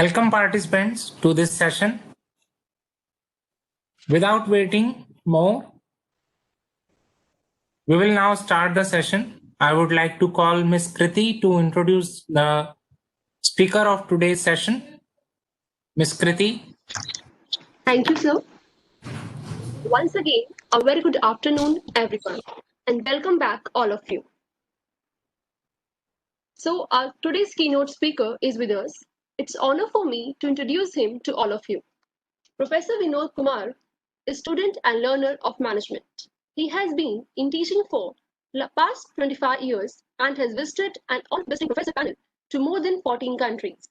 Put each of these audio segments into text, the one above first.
Welcome participants to this session. Without waiting more, we will now start the session. I would like to call Ms. Kriti to introduce the speaker of today's session. Ms. Kriti. Thank you, sir. Once again, a very good afternoon, everyone, and welcome back, all of you. So, our today's keynote speaker is with us. It's an honor for me to introduce him to all of you. Professor Vinod Kumar is student and learner of management. He has been in teaching for the past 25 years and has visited an all-visiting professor panel to more than 14 countries.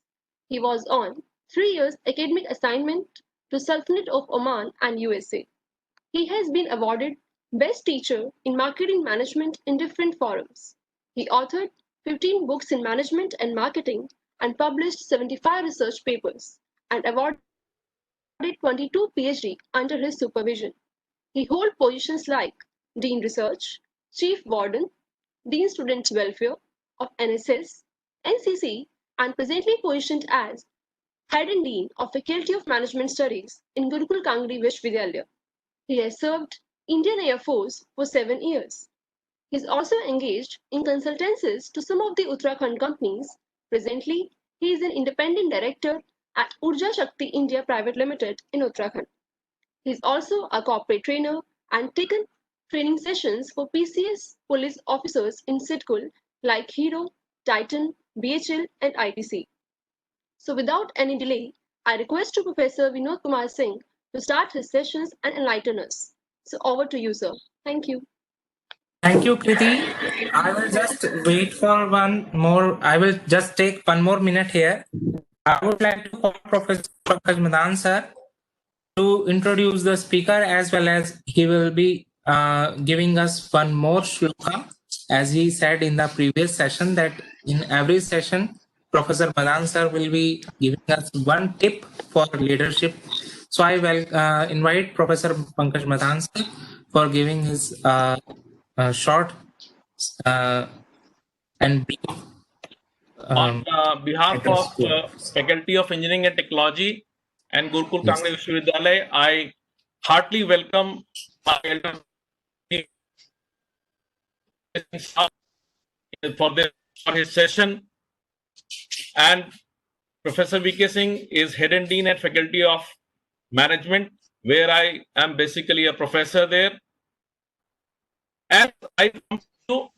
He was on 3 years academic assignment to Sultanate of Oman and USA. He has been awarded Best Teacher in Marketing Management in different forums. He authored 15 books in management and marketing and published 75 research papers and awarded 22 PhD under his supervision. He holds positions like Dean Research, Chief Warden, Dean Student Welfare of NSS, NCC, and presently positioned as Head and Dean of Faculty of Management Studies in Gurukul Kangri Vishwavidyalaya. He has served Indian Air Force for 7 years. He is also engaged in consultancies to some of the Uttarakhand companies. Presently, he is an independent director at Urja Shakti India Private Limited in Uttarakhand. He is also a corporate trainer and taken training sessions for PCS police officers in Sidkul like Hero, Titan, BHL, and ITC. So without any delay, I request to Professor Vinod Kumar Singh to start his sessions and enlighten us. So over to you, sir. Thank you. Thank you, Kriti. I will just wait for one more. I will just take one more minute here. I would like to call Professor Pankaj Madan sir to introduce the speaker, as well as he will be giving us one more shloka. As he said in the previous session, that in every session, Professor Madan sir will be giving us one tip for leadership. So I will invite Professor Pankaj Madan sir for giving his short and brief. On behalf of Faculty of Engineering and Technology and Gurukul Kangri Vishwavidyalaya, I heartily welcome my elder for his session. And Professor V.K. Singh is Head and Dean at Faculty of Management, where I am basically a professor there. And I come to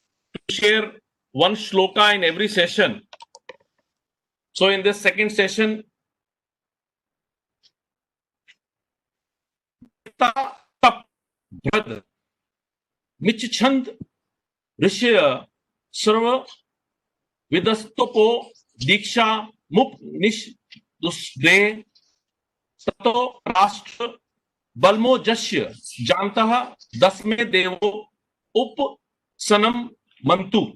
share one shloka in every session. So in this second session, Michchand Rishya Sarva Vidastopo Diksha Mup Nish Dusde Tato Rashtra Balmo Jashya Jantaha Dasme Devo Up Sanam Mantu.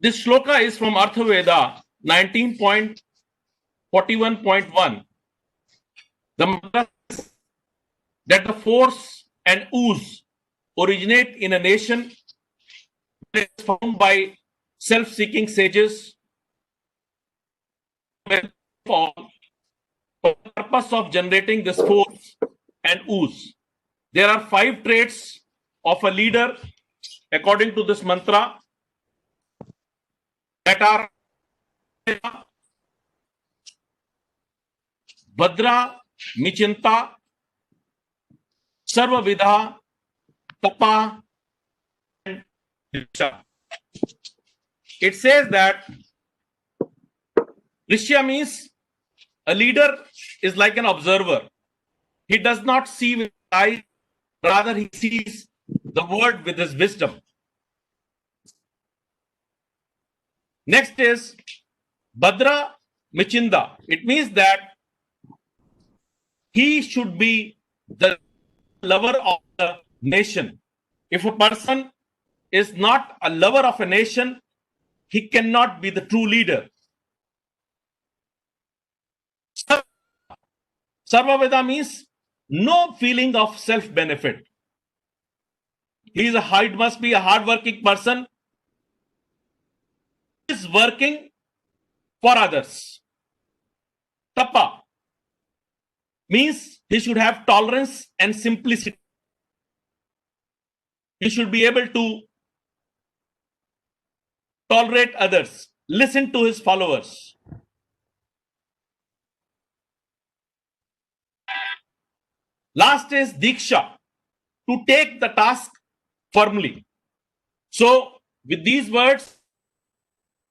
This shloka is from Arthaveda 19.41.1. The mantra says that the force and ooze originate in a nation that is found by self-seeking sages for the purpose of generating this force and ooze. There are 5 traits of a leader according to this mantra that are Bhadra, Michinta, Sarva Vidha, Tapa, and Risha. It says that Rishya means a leader is like an observer. He does not see with his eyes, rather he sees the word with his wisdom. Next is Bhadra Michinda. It means that he should be the lover of the nation. If a person is not a lover of a nation, he cannot be the true leader. Sarvaveda means no feeling of self-benefit. He must be a hard-working person is working for others. Tappa means he should have tolerance and simplicity. He should be able to tolerate others, listen to his followers. Last is Diksha, to take the task firmly. So, with these words,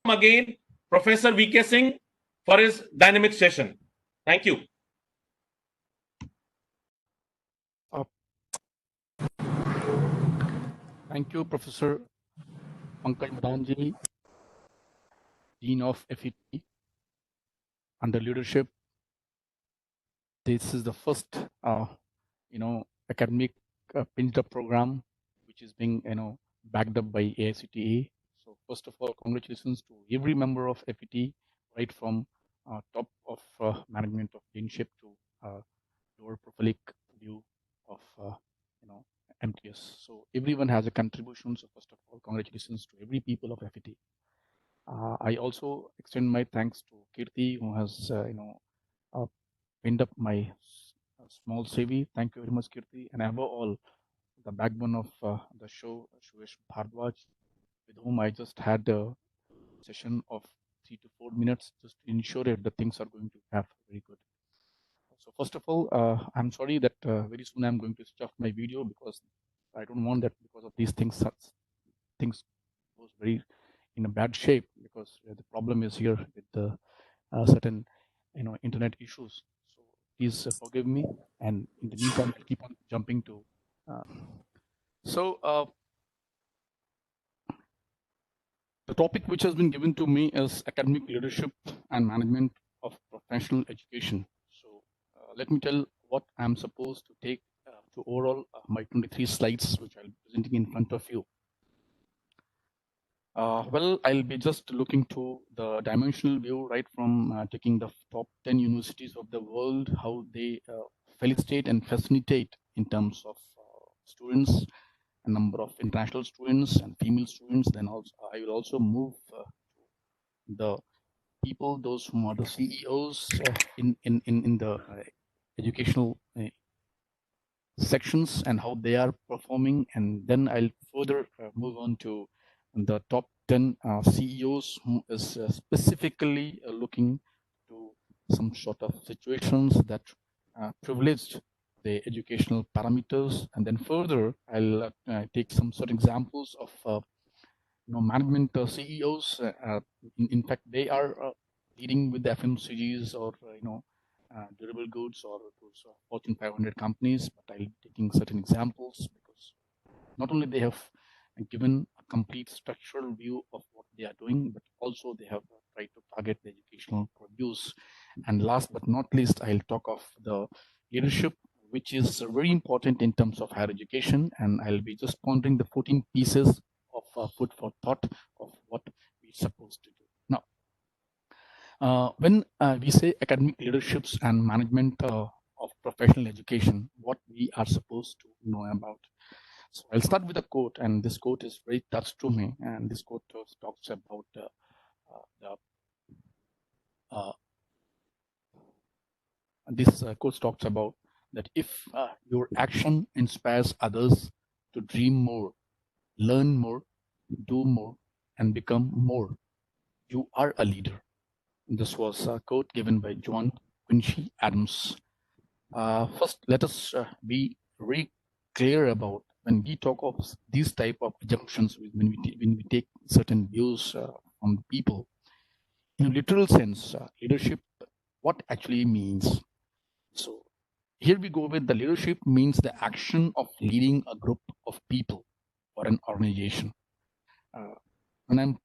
again, Professor V.K. Singh for his dynamic session. Thank you. Thank you, Professor Pankaj Madanji, Dean of FET. Under leadership, this is the first, academic pinned up program which is being, backed up by AICTE. So first of all, congratulations to every member of FET, right from top of management of deanship to lower profilic view of, MTS. So everyone has a contribution. So first of all, congratulations to every people of FET. I also extend my thanks to Kirti, who has, pinned up my small CV. Thank you very much, Kirti. And above all, the backbone of the show, Suresh Bhardwaj, with whom I just had a session of 3 to 4 minutes just to ensure that the things are going to have very good. So first of all, I'm sorry that very soon I'm going to stop my video because I don't want that because of these things goes very in a bad shape because the problem is here with the certain internet issues. So please forgive me, and in the meantime I'll keep on jumping to the topic which has been given to me is academic leadership and management of professional education. So let me tell what I'm supposed to take to overall my 23 slides which I'll be presenting in front of you. Well, I'll be just looking to the dimensional view, right from taking the top 10 universities of the world, how they felicitate and facilitate in terms of students, a number of international students and female students. Then also I will also move the people, those who are the CEOs in the educational sections and how they are performing, and then I'll further move on to the top 10 CEOs who is specifically looking to some sort of situations that privileged the educational parameters, and then further I'll take some certain examples of management CEOs. In fact, they are leading with the FMCGs or durable goods or those Fortune 500 companies, but I'll be taking certain examples because not only they have given a complete structural view of what they are doing, but also they have tried to target the educational produce. And last but not least, I'll talk of the leadership, which is very important in terms of higher education, and I'll be just pondering the 14 pieces of food for thought of what we're supposed to do. Now, when we say academic leaderships and management of professional education, what we are supposed to know about. So I'll start with a quote, and this quote is very touched to me, and this quote talks about quote talks about that if your action inspires others to dream more, learn more, do more, and become more, you are a leader. This was a quote given by John Quincy Adams. First, let us be very clear about when we talk of these type of assumptions, when we take certain views from people. In a literal sense, leadership, what actually means. So here we go with the leadership means the action of leading a group of people or an organization. When I'm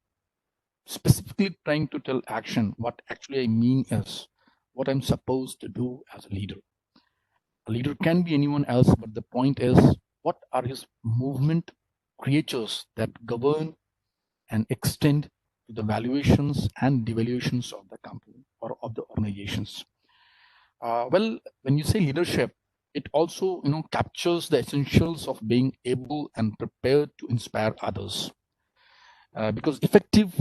specifically trying to tell action, what actually I mean is what I'm supposed to do as a leader. A leader can be anyone else, but the point is, what are his movement creatures that govern and extend to the valuations and devaluations of the company or of the organizations? Well, when you say leadership, it also captures the essentials of being able and prepared to inspire others. because effective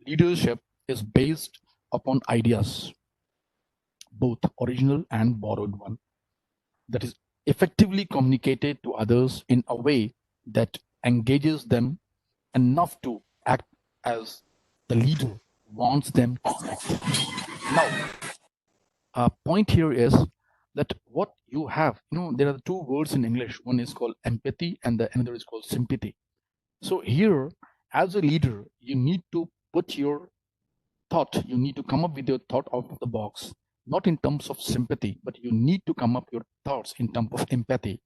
leadership is based upon ideas, both original and borrowed one, that is effectively communicated to others in a way that engages them enough to act as the leader wants them to act. Now, a point here is that what you have, there are two words in English. One is called empathy and the another is called sympathy. So here, as a leader, you need to put your thought, you need to come up with your thought out of the box, not in terms of sympathy, but you need to come up your thoughts in terms of empathy.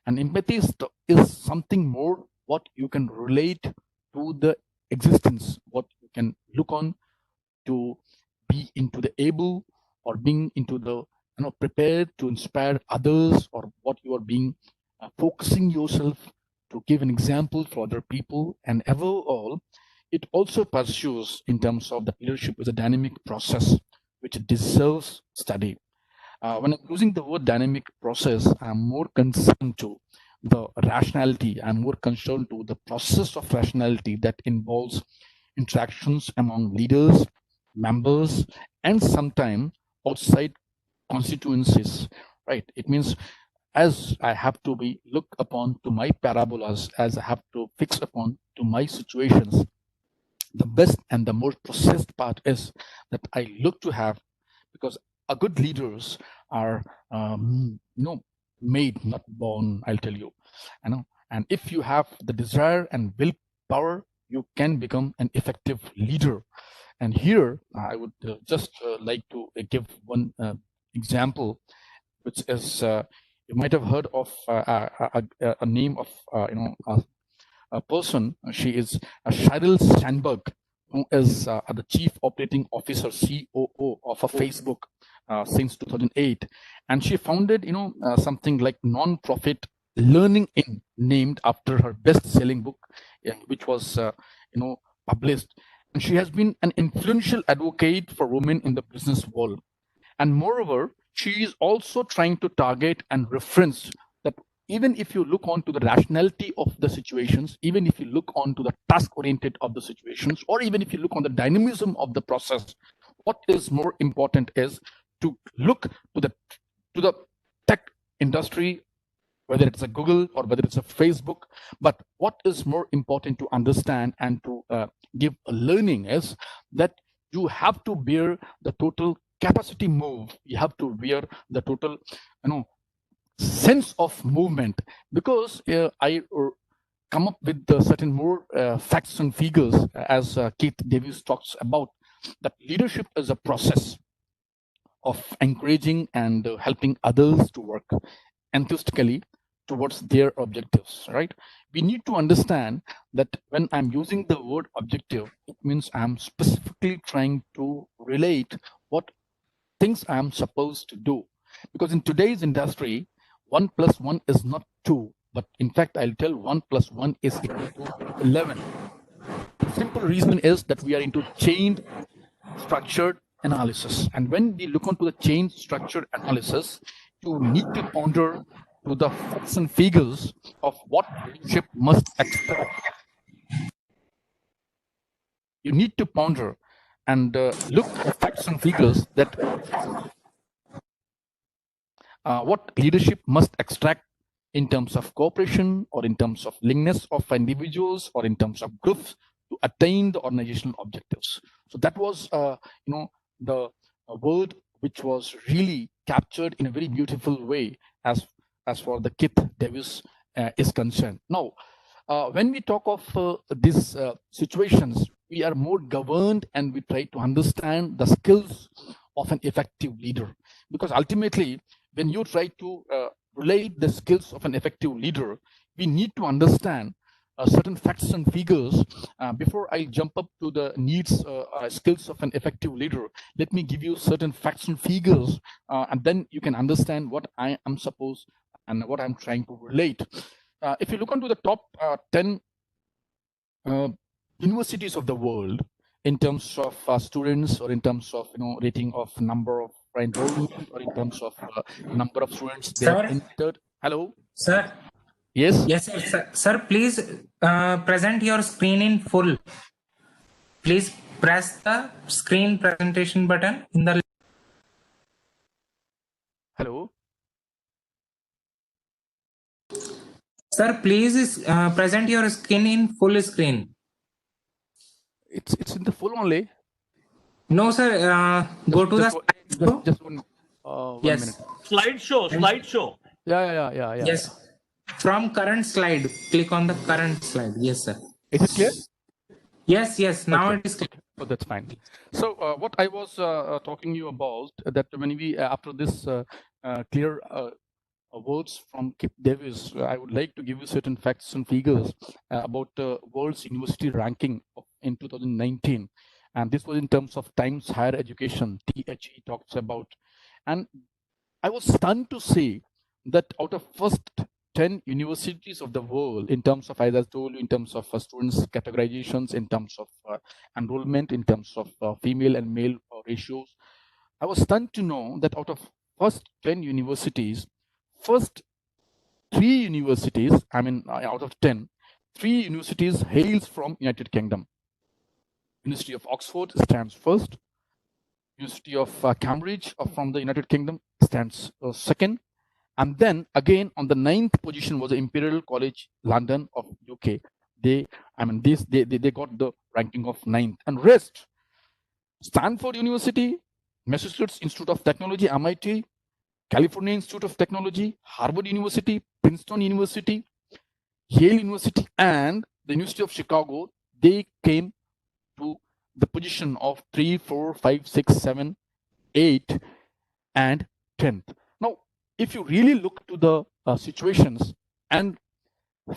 And empathy is something more what you can relate to the existence, what you can look on to be into the able or being into the prepared to inspire others, or what you are being focusing yourself to give an example for other people. And above all, it also pursues in terms of the leadership is a dynamic process which deserves study. When I'm using the word dynamic process, I'm more concerned to the rationality. I'm more concerned to the process of rationality that involves interactions among leaders, members, and sometimes outside constituencies, right? It means as I have to be looked upon to my parabolas, as I have to fix upon to my situations, the best and the most processed part is that I look to have, because a good leaders are made, not born, I'll tell you. And if you have the desire and willpower, you can become an effective leader. And here I would just like to give one example, which is you might have heard of a name of a person. She is Sheryl Sandberg, who is the chief operating officer, COO of a Facebook since 2008, and she founded something like non-profit Learning In, named after her best-selling book, which was published. And she has been an influential advocate for women in the business world. And moreover, she is also trying to target and reference that even if you look on to the rationality of the situations, even if you look on to the task-oriented of the situations, or even if you look on the dynamism of the process, what is more important is to look to the tech industry, whether it's a Google or whether it's a Facebook. But what is more important to understand and to give a learning is that you have to bear the total capacity move. You have to bear the total, sense of movement, because I come up with certain more facts and figures, as Keith Davis talks about, that leadership is a process of encouraging and helping others to work enthusiastically towards their objectives, right? We need to understand that when I'm using the word objective, it means I'm specifically trying to relate what things I'm supposed to do. Because in today's industry, 1 + 1 is not 2, but in fact, I'll tell 1 + 1 is equal to 11. The simple reason is that we are into chained structured analysis. And when we look onto the chain structured analysis, you need to ponder to the facts and figures of what leadership must extract. You need to ponder and look at facts and figures that what leadership must extract in terms of cooperation, or in terms of linkness of individuals, or in terms of groups to attain the organizational objectives. So that was, the word which was really captured in a very beautiful way as far the Keith Davis is concerned. Now, when we talk of these situations, we are more governed and we try to understand the skills of an effective leader, because ultimately, when you try to relate the skills of an effective leader, we need to understand certain facts and figures. Before I jump up to the needs, skills of an effective leader, let me give you certain facts and figures, and then you can understand what I am supposed and what I'm trying to relate. If you look onto the top 10 universities of the world in terms of students, or in terms of rating of number of enrollment, or in terms of number of students they have entered. Hello, Sir. Yes. Yes, sir. Sir, please present your screen in full. Please press the screen presentation button in the. Hello. Sir, please present your screen in full screen. It's in the full only. No, sir. Go to just one yes. minute. Slideshow. Yeah. Yes. From current slide, click on the current slide. Yes, sir. Is it clear? Yes. Now Okay. it is clear. Oh, that's fine. So what I was talking you about that when we after this clear words from Kip Davis, I would like to give you certain facts and figures about the world's university ranking in 2019, and this was in terms of Times Higher Education (THE) talks about, and I was stunned to see that out of first 10 universities of the world, in terms of, as I told you, in terms of students categorizations, in terms of enrollment, in terms of female and male ratios, I was stunned to know that out of first 10 universities, first 3 universities, out of 10, 3 universities hails from United Kingdom. University of Oxford stands first. University of Cambridge from the United Kingdom stands second. And then again on the 9th position was the Imperial College London of UK. They got the ranking of 9th. And rest, Stanford University, Massachusetts Institute of Technology, MIT, California Institute of Technology, Harvard University, Princeton University, Yale University, and the University of Chicago, they came to the position of 3, 4, 5, 6, 7, 8, and 10th. Now, if you really look to the situations and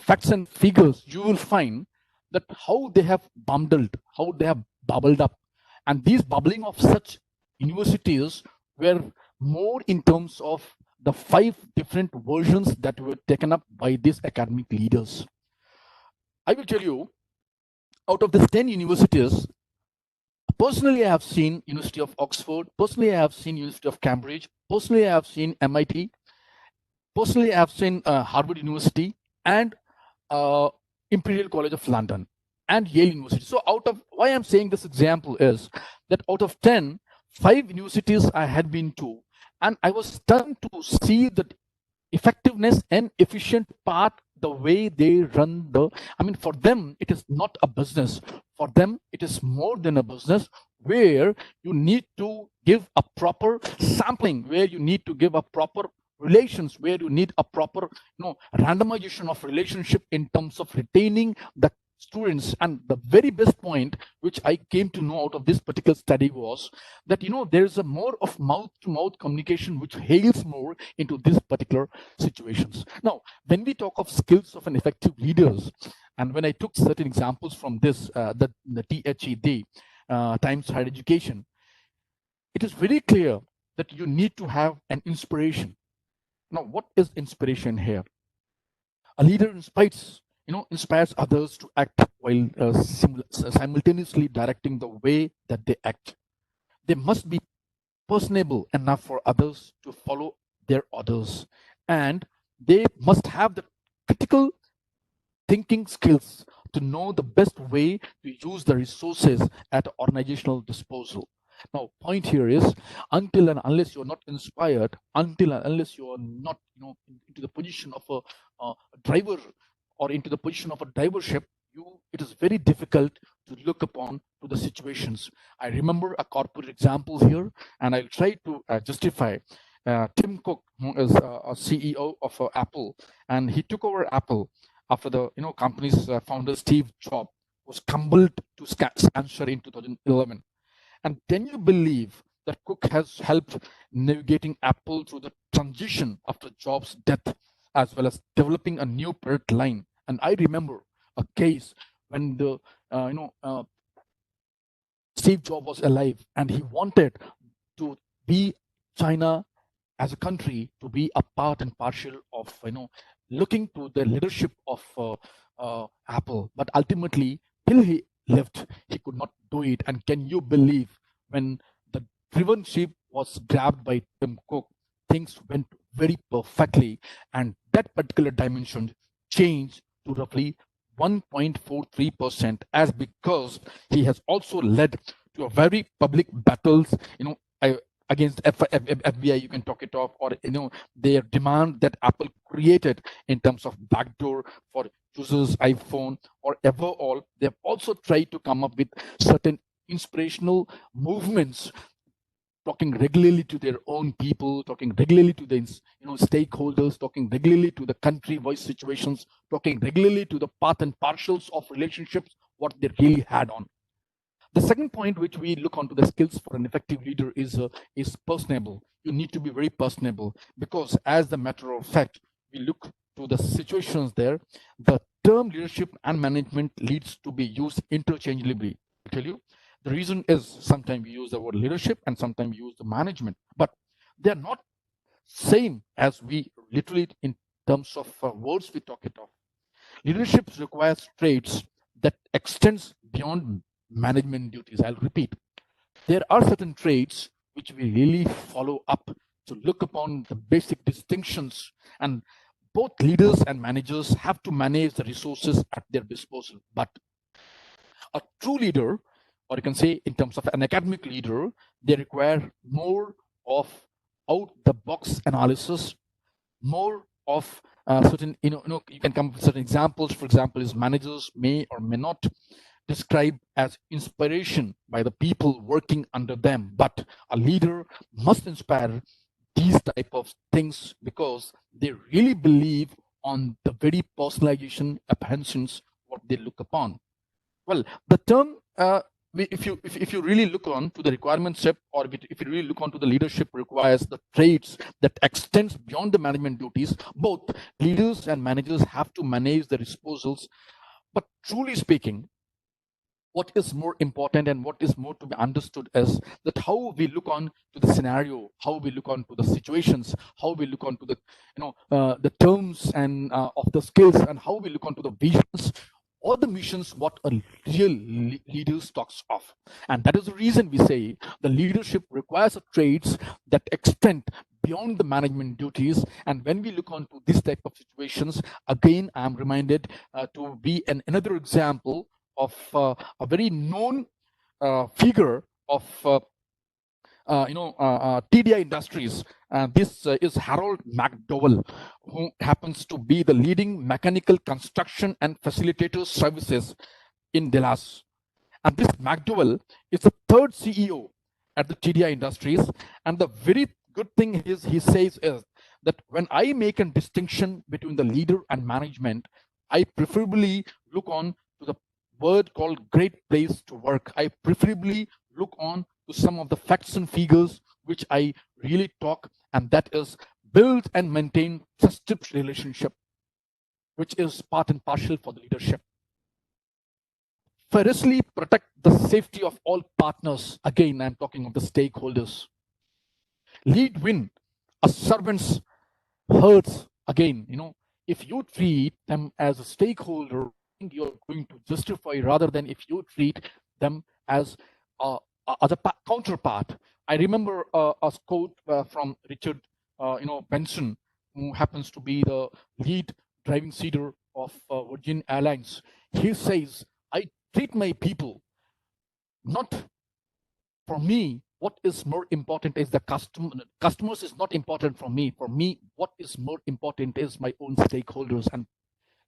facts and figures, you will find that how they have bubbled up. And these bubbling of such universities were more in terms of the 5 different versions that were taken up by these academic leaders. I will tell you, out of these 10 universities, personally, I have seen University of Oxford. Personally, I have seen University of Cambridge. Personally, I have seen MIT. Personally, I have seen Harvard University and Imperial College of London and Yale University. So out of why I'm saying this example is that out of 10, 5 universities I had been to, and I was stunned to see the effectiveness and efficient part, the way they run for them, it is not a business. For them, it is more than a business, where you need to give a proper sampling, where you need to give a proper relations, where you need a proper randomization of relationship in terms of retaining the students. And the very best point which I came to know out of this particular study was that there is a more of mouth-to-mouth communication which hails more into these particular situations. Now, when we talk of skills of an effective leaders, and when I took certain examples from this, the THED, Times Higher Education, it is very clear that you need to have an inspiration. Now, what is inspiration here? A leader inspires others to act while simultaneously directing the way that they act. They must be personable enough for others to follow their orders, and they must have the critical thinking skills to know the best way to use the resources at organizational disposal. Now, point here is, until and unless you're not inspired, until and unless you are not into the position of a driver or into the position of a drivership, it is very difficult to look upon to the situations. I remember a corporate example here, and I'll try to justify. Tim Cook, who is a CEO of Apple, and he took over Apple after the company's founder Steve Jobs was compelled to answer in 2011. And can you believe that Cook has helped navigating Apple through the transition after Jobs' death, as well as developing a new product line? And I remember a case when the Steve Jobs was alive, and he wanted to be China as a country to be a part and partial of looking to the leadership of Apple, but ultimately till he left, he could not do it. And can you believe, when the driven ship was grabbed by Tim Cook, things went very perfectly, and that particular dimension changed to roughly 1.43%, as because he has also led to a very public battles, against FBI, you can talk it off, or their demand that Apple created in terms of backdoor for users' iPhone, or ever all. They've also tried to come up with certain inspirational movements, talking regularly to their own people, talking regularly to the stakeholders, talking regularly to the country voice situations, talking regularly to the part and parcels of relationships, what they really had on. The second point which we look onto the skills for an effective leader is personable. You need to be very personable, because as a matter of fact, we look to the situations there, the term leadership and management leads to be used interchangeably. I tell you, the reason is sometimes we use the word leadership and sometimes we use the management, but they're not same as we literally in terms of words we talk it off. Leadership requires traits that extends beyond management duties. I'll repeat. There are certain traits which we really follow up to look upon the basic distinctions, and both leaders and managers have to manage the resources at their disposal. But a true leader, or you can say in terms of an academic leader, they require more of out-the-box analysis, more of certain, you can come up with certain examples. For example, is managers may or may not describe as inspiration by the people working under them, but a leader must inspire these type of things because they really believe on the very personalization apprehensions what they look upon. Well, the term if you really look on to the requirement step, or if you really look on to the leadership requires the traits that extends beyond the management duties, both leaders and managers have to manage the disposals. But truly speaking, what is more important and what is more to be understood is that how we look on to the scenario, how we look on to the situations, how we look on to the the terms and of the skills, and how we look on to the visions or the missions what a real leader talks of. And that is the reason we say the leadership requires traits that extend beyond the management duties. And when we look on to this type of situations, again I'm reminded to be another example of a very known figure of TDI Industries. This is Harold McDowell, who happens to be the leading mechanical construction and facilitator services in Dallas. And this McDowell is the third CEO at the TDI Industries. And the very good thing is he says is that when I make a distinction between the leader and management, I preferably look on to the word called great place to work. I preferably look on to some of the facts and figures which I really talk, and that is build and maintain trusted relationship, which is part and parcel for the leadership. Firstly, protect the safety of all partners. Again, I'm talking of the stakeholders. Lead win a servant's hurts. Again, if you treat them as a stakeholder, you're going to justify rather than if you treat them as a counterpart. I remember a quote from Richard Benson, who happens to be the lead driving seater of Virgin Airlines. He says, I treat my people not for me. What is more important is the customer. Customers is not important for me. For me, what is more important is my own stakeholders. And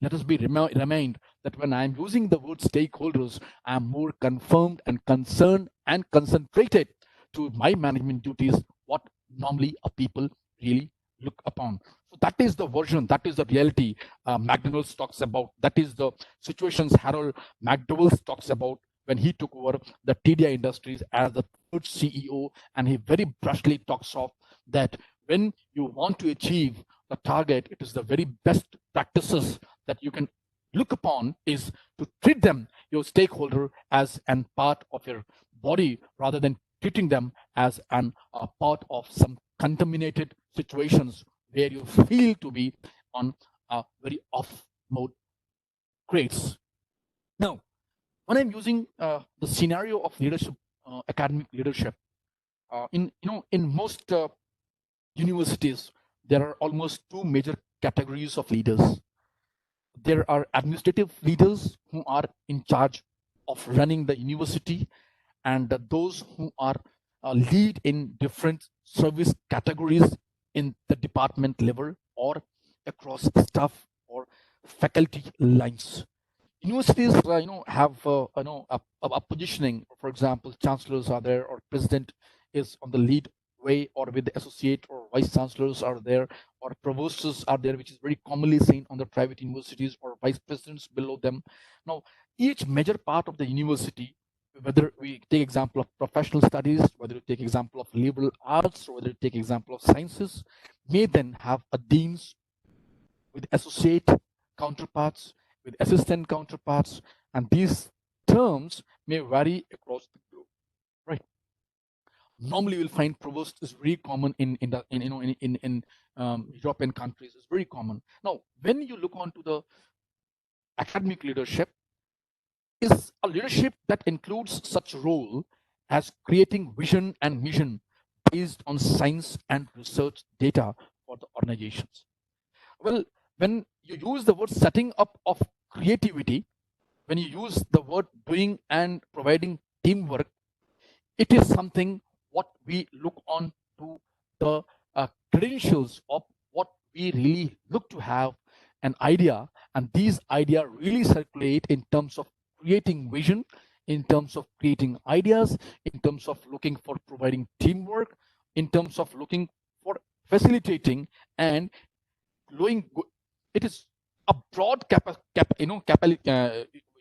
let us be reminded that when I'm using the word stakeholders, I'm more confirmed and concerned and concentrated to my management duties, what normally a people really look upon. So that is the version, that is the reality McDonald's talks about. That is the situations Harold McDowell talks about when he took over the TDI Industries as the third CEO. And he very brushly talks of that when you want to achieve the target, it is the very best practices that you can look upon is to treat them, your stakeholder, as an part of your body rather than treating them as a part of some contaminated situations where you feel to be on a very off mode grades. Now, when I'm using the scenario of leadership, academic leadership, in most universities, there are almost two major categories of leaders. there are administrative leaders who are in charge of running the university, and those who are lead in different service categories in the department level or across staff or faculty lines. Universities have a positioning. For example, chancellors are there, or president is on the lead way, or with the associate or vice chancellors are there, or provosts are there, which is very commonly seen on the private universities, or vice presidents below them. Now, each major part of the university, whether we take example of professional studies, whether we take example of liberal arts, or whether we take example of sciences, may then have a deans with associate counterparts, with assistant counterparts, and these terms may vary across the globe, right? Normally, you'll find provost is very common in European countries. It's very common. Now, when you look onto the academic leadership, is a leadership that includes such role as creating vision and mission based on science and research data for the organizations. Well, when you use the word setting up of creativity, when you use the word doing and providing teamwork, it is something what we look on to the credentials of what we really look to have an idea, and these ideas really circulate in terms of creating vision, in terms of creating ideas, in terms of looking for providing teamwork, in terms of looking for facilitating and glowing. It is a broad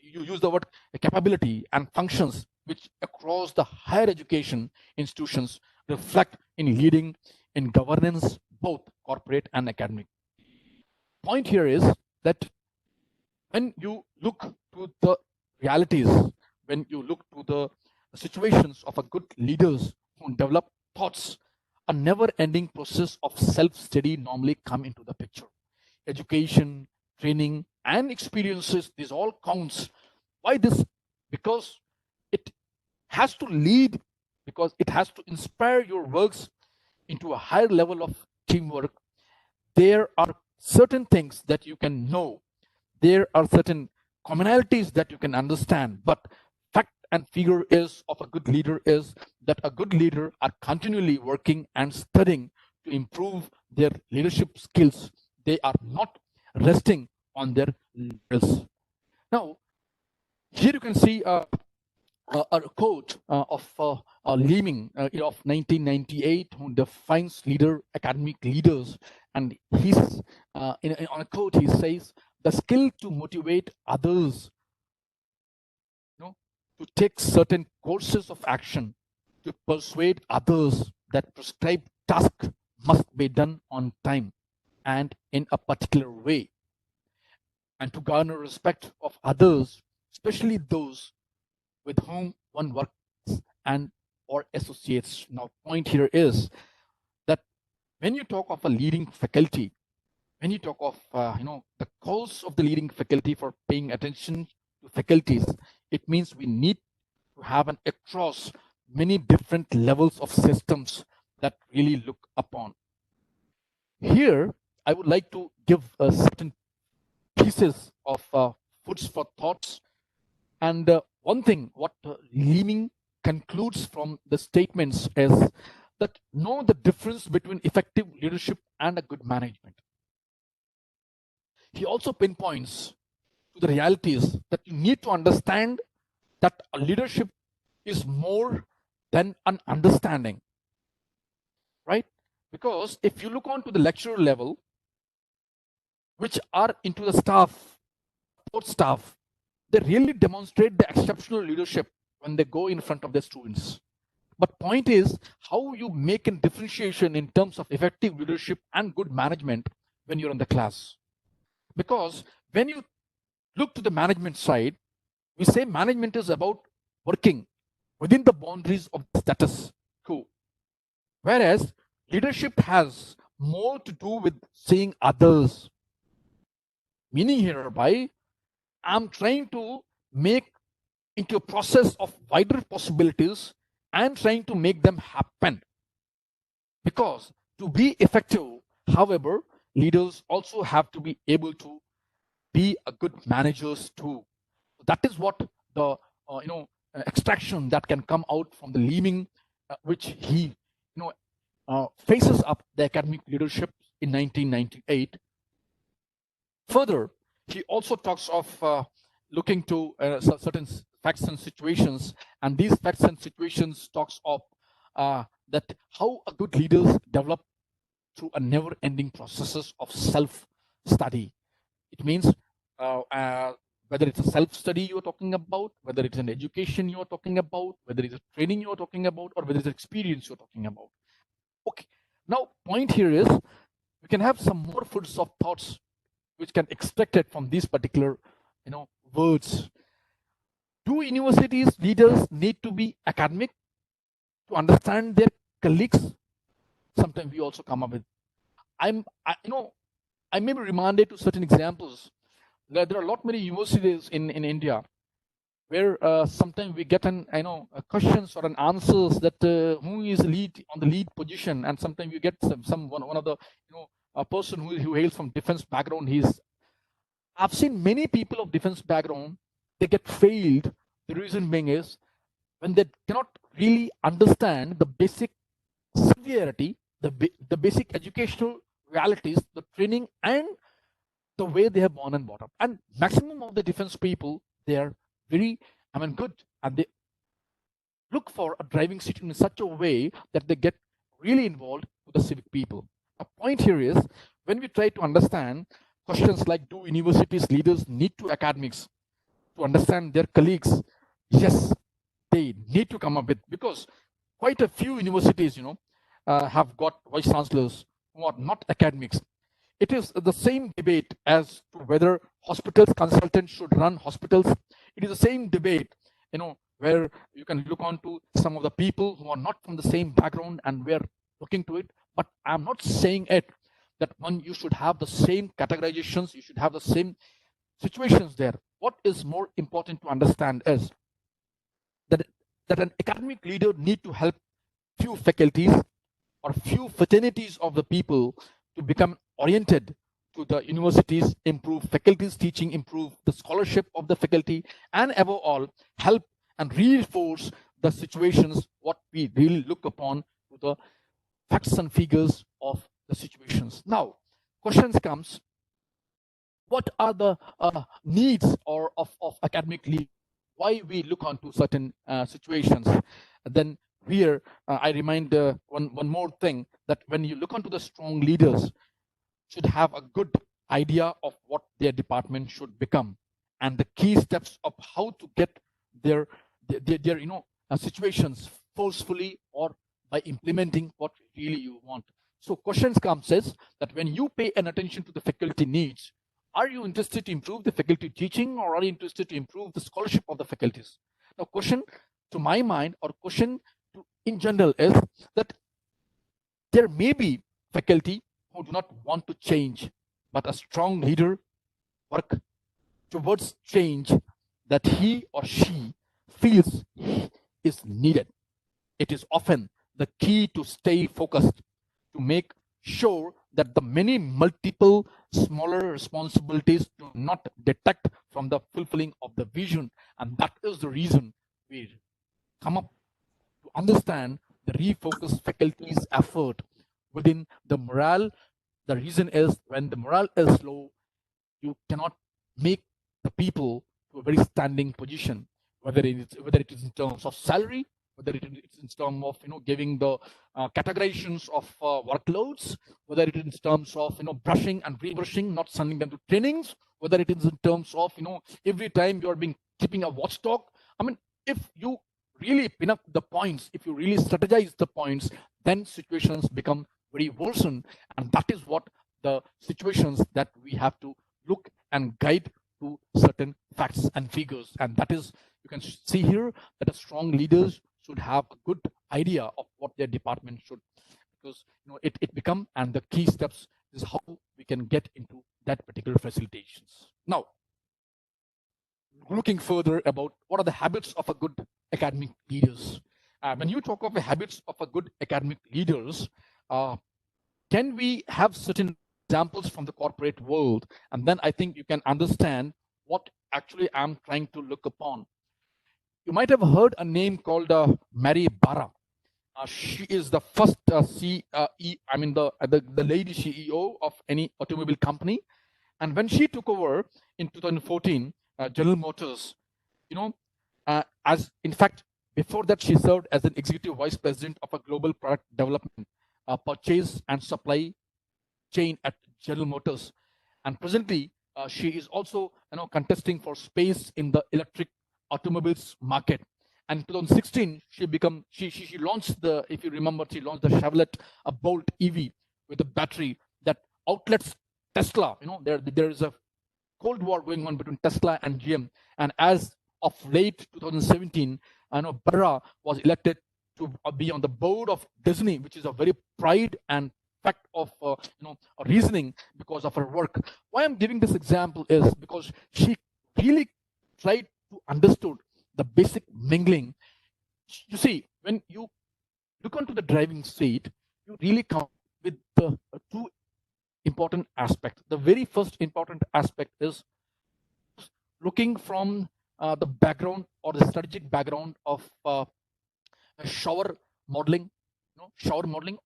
you use the word capability and functions which across the higher education institutions reflect in leading, in governance, both corporate and academic. Point here is that when you look to the realities, when you look to the situations of a good leaders who develop thoughts, a never-ending process of self-study normally come into the picture. Education, training, and experiences, this all counts. Why this? Because it has to lead, because it has to inspire your works into a higher level of teamwork. There are certain things that you can know. There are certain commonalities that you can understand, but fact and figure is of a good leader is that a good leader are continually working and studying to improve their leadership skills. They are not resting on their laurels. Now, here you can see a quote of Leeming of 1998, who defines leader academic leaders, and he's on a quote he says, "The skill to motivate others, to take certain courses of action, to persuade others that prescribed task must be done on time and in a particular way, and to garner respect of others, especially those with whom one works and or associates." Now, point here is that when you talk of a leading faculty, when you talk of the cause of the leading faculty for paying attention to faculties, it means we need to have an across many different levels of systems that really look upon. Here, I would like to give certain pieces of foods for thoughts. And one thing what Leeming concludes from the statements is that know the difference between effective leadership and a good management. He also pinpoints to the realities that you need to understand that a leadership is more than an understanding, right? Because if you look on to the lecturer level, which are into the staff, support staff, they really demonstrate the exceptional leadership when they go in front of their students. But point is how you make a differentiation in terms of effective leadership and good management when you're in the class. Because when you look to the management side, we say management is about working within the boundaries of the status quo. Whereas leadership has more to do with seeing others. Meaning hereby, I'm trying to make into a process of wider possibilities and trying to make them happen. Because to be effective, however, leaders also have to be able to be a good managers too. That is what the extraction that can come out from the Leeming, which he faces up the academic leadership in 1998. Further, he also talks of looking to certain facts and situations, and these facts and situations talks of that how a good leaders develop through a never-ending processes of self-study. It means whether it's a self-study you're talking about, whether it's an education you're talking about, whether it's a training you're talking about, or whether it's experience you're talking about. Okay, now point here is we can have some more foods of thoughts which can extract it from these particular words. Do universities leaders need to be academic to understand their colleagues? Sometimes we also come up with I may be reminded to certain examples. There are a lot many universities in India where sometimes we get questions or an answers that who is lead on the lead position, and sometimes you get one of the a person who hails from defense background. I've seen many people of defense background, they get failed. The reason being is when they cannot really understand the basic severity, the basic educational realities, the training, and the way they have born and brought up. And maximum of the defense people, they are very good, and they look for a driving seat in such a way that they get really involved with the civic people. A point here is when we try to understand questions like, do universities leaders need to academics to understand their colleagues? Yes, they need to come up with, because quite a few universities have got vice chancellors who are not academics. It is the same debate as to whether hospitals consultants should run hospitals. It is the same debate where you can look on to some of the people who are not from the same background, and we're looking to it. But I'm not saying it that you should have the same categorizations, you should have the same situations there. What is more important to understand is that an academic leader need to help few faculties or few fraternities of the people to become oriented to the universities, improve faculties teaching, improve the scholarship of the faculty, and above all help and reinforce the situations what we really look upon to the facts and figures of the situations. Now, questions comes, what are the needs of academic leaders? Why we look on to certain situations? Then here I remind one more thing, that when you look onto the strong leaders should have a good idea of what their department should become, and the key steps of how to get their situations forcefully or by implementing what really you want. So questions comes is that when you pay an attention to the faculty needs, are you interested to improve the faculty teaching, or are you interested to improve the scholarship of the faculties? Now, question to my mind, or question to in general, is that there may be faculty who do not want to change, but a strong leader work towards change that he or she feels is needed. It is often the key to stay focused, to make sure that the many multiple smaller responsibilities do not detract from the fulfilling of the vision. And that is the reason we come up to understand the refocused faculty's effort within the morale. The reason is when the morale is low, you cannot make the people to a very standing position, whether it is in terms of salary, whether it is in terms of giving the categorizations of workloads, whether it is in terms of brushing and rebrushing, not sending them to trainings, whether it is in terms of every time you are keeping a watchdog. I mean, if you really pin up the points, if you really strategize the points, then situations become very worsen, and that is what the situations that we have to look and guide to certain facts and figures. And that is, you can see here that a strong leaders should have a good idea of what their department should, because it become, and the key steps is how we can get into that particular facilitations. Now, looking further about what are the habits of a good academic leaders. When you talk of the habits of a good academic leaders, can we have certain examples from the corporate world, and then I think you can understand what actually I'm trying to look upon. You might have heard a name called Mary Barra. She is the first the lady CEO of any automobile company. And when she took over in 2014, General Motors, as in fact, before that, she served as an executive vice president of a global product development, purchase and supply chain at General Motors. And presently, she is also contesting for space in the electric automobiles market. And in 2016, she launched the, if you remember, she launched the Chevrolet Bolt EV with a battery that outlets Tesla. There is a Cold War going on between Tesla and GM. And as of late 2017, I know Barra was elected to be on the board of Disney, which is a very pride and fact of reasoning because of her work. Why I'm giving this example is because she really tried to understood the basic mingling. You see, when you look onto the driving seat, you really come with the two important aspects. The very first important aspect is looking from the background or the strategic background of shower modeling,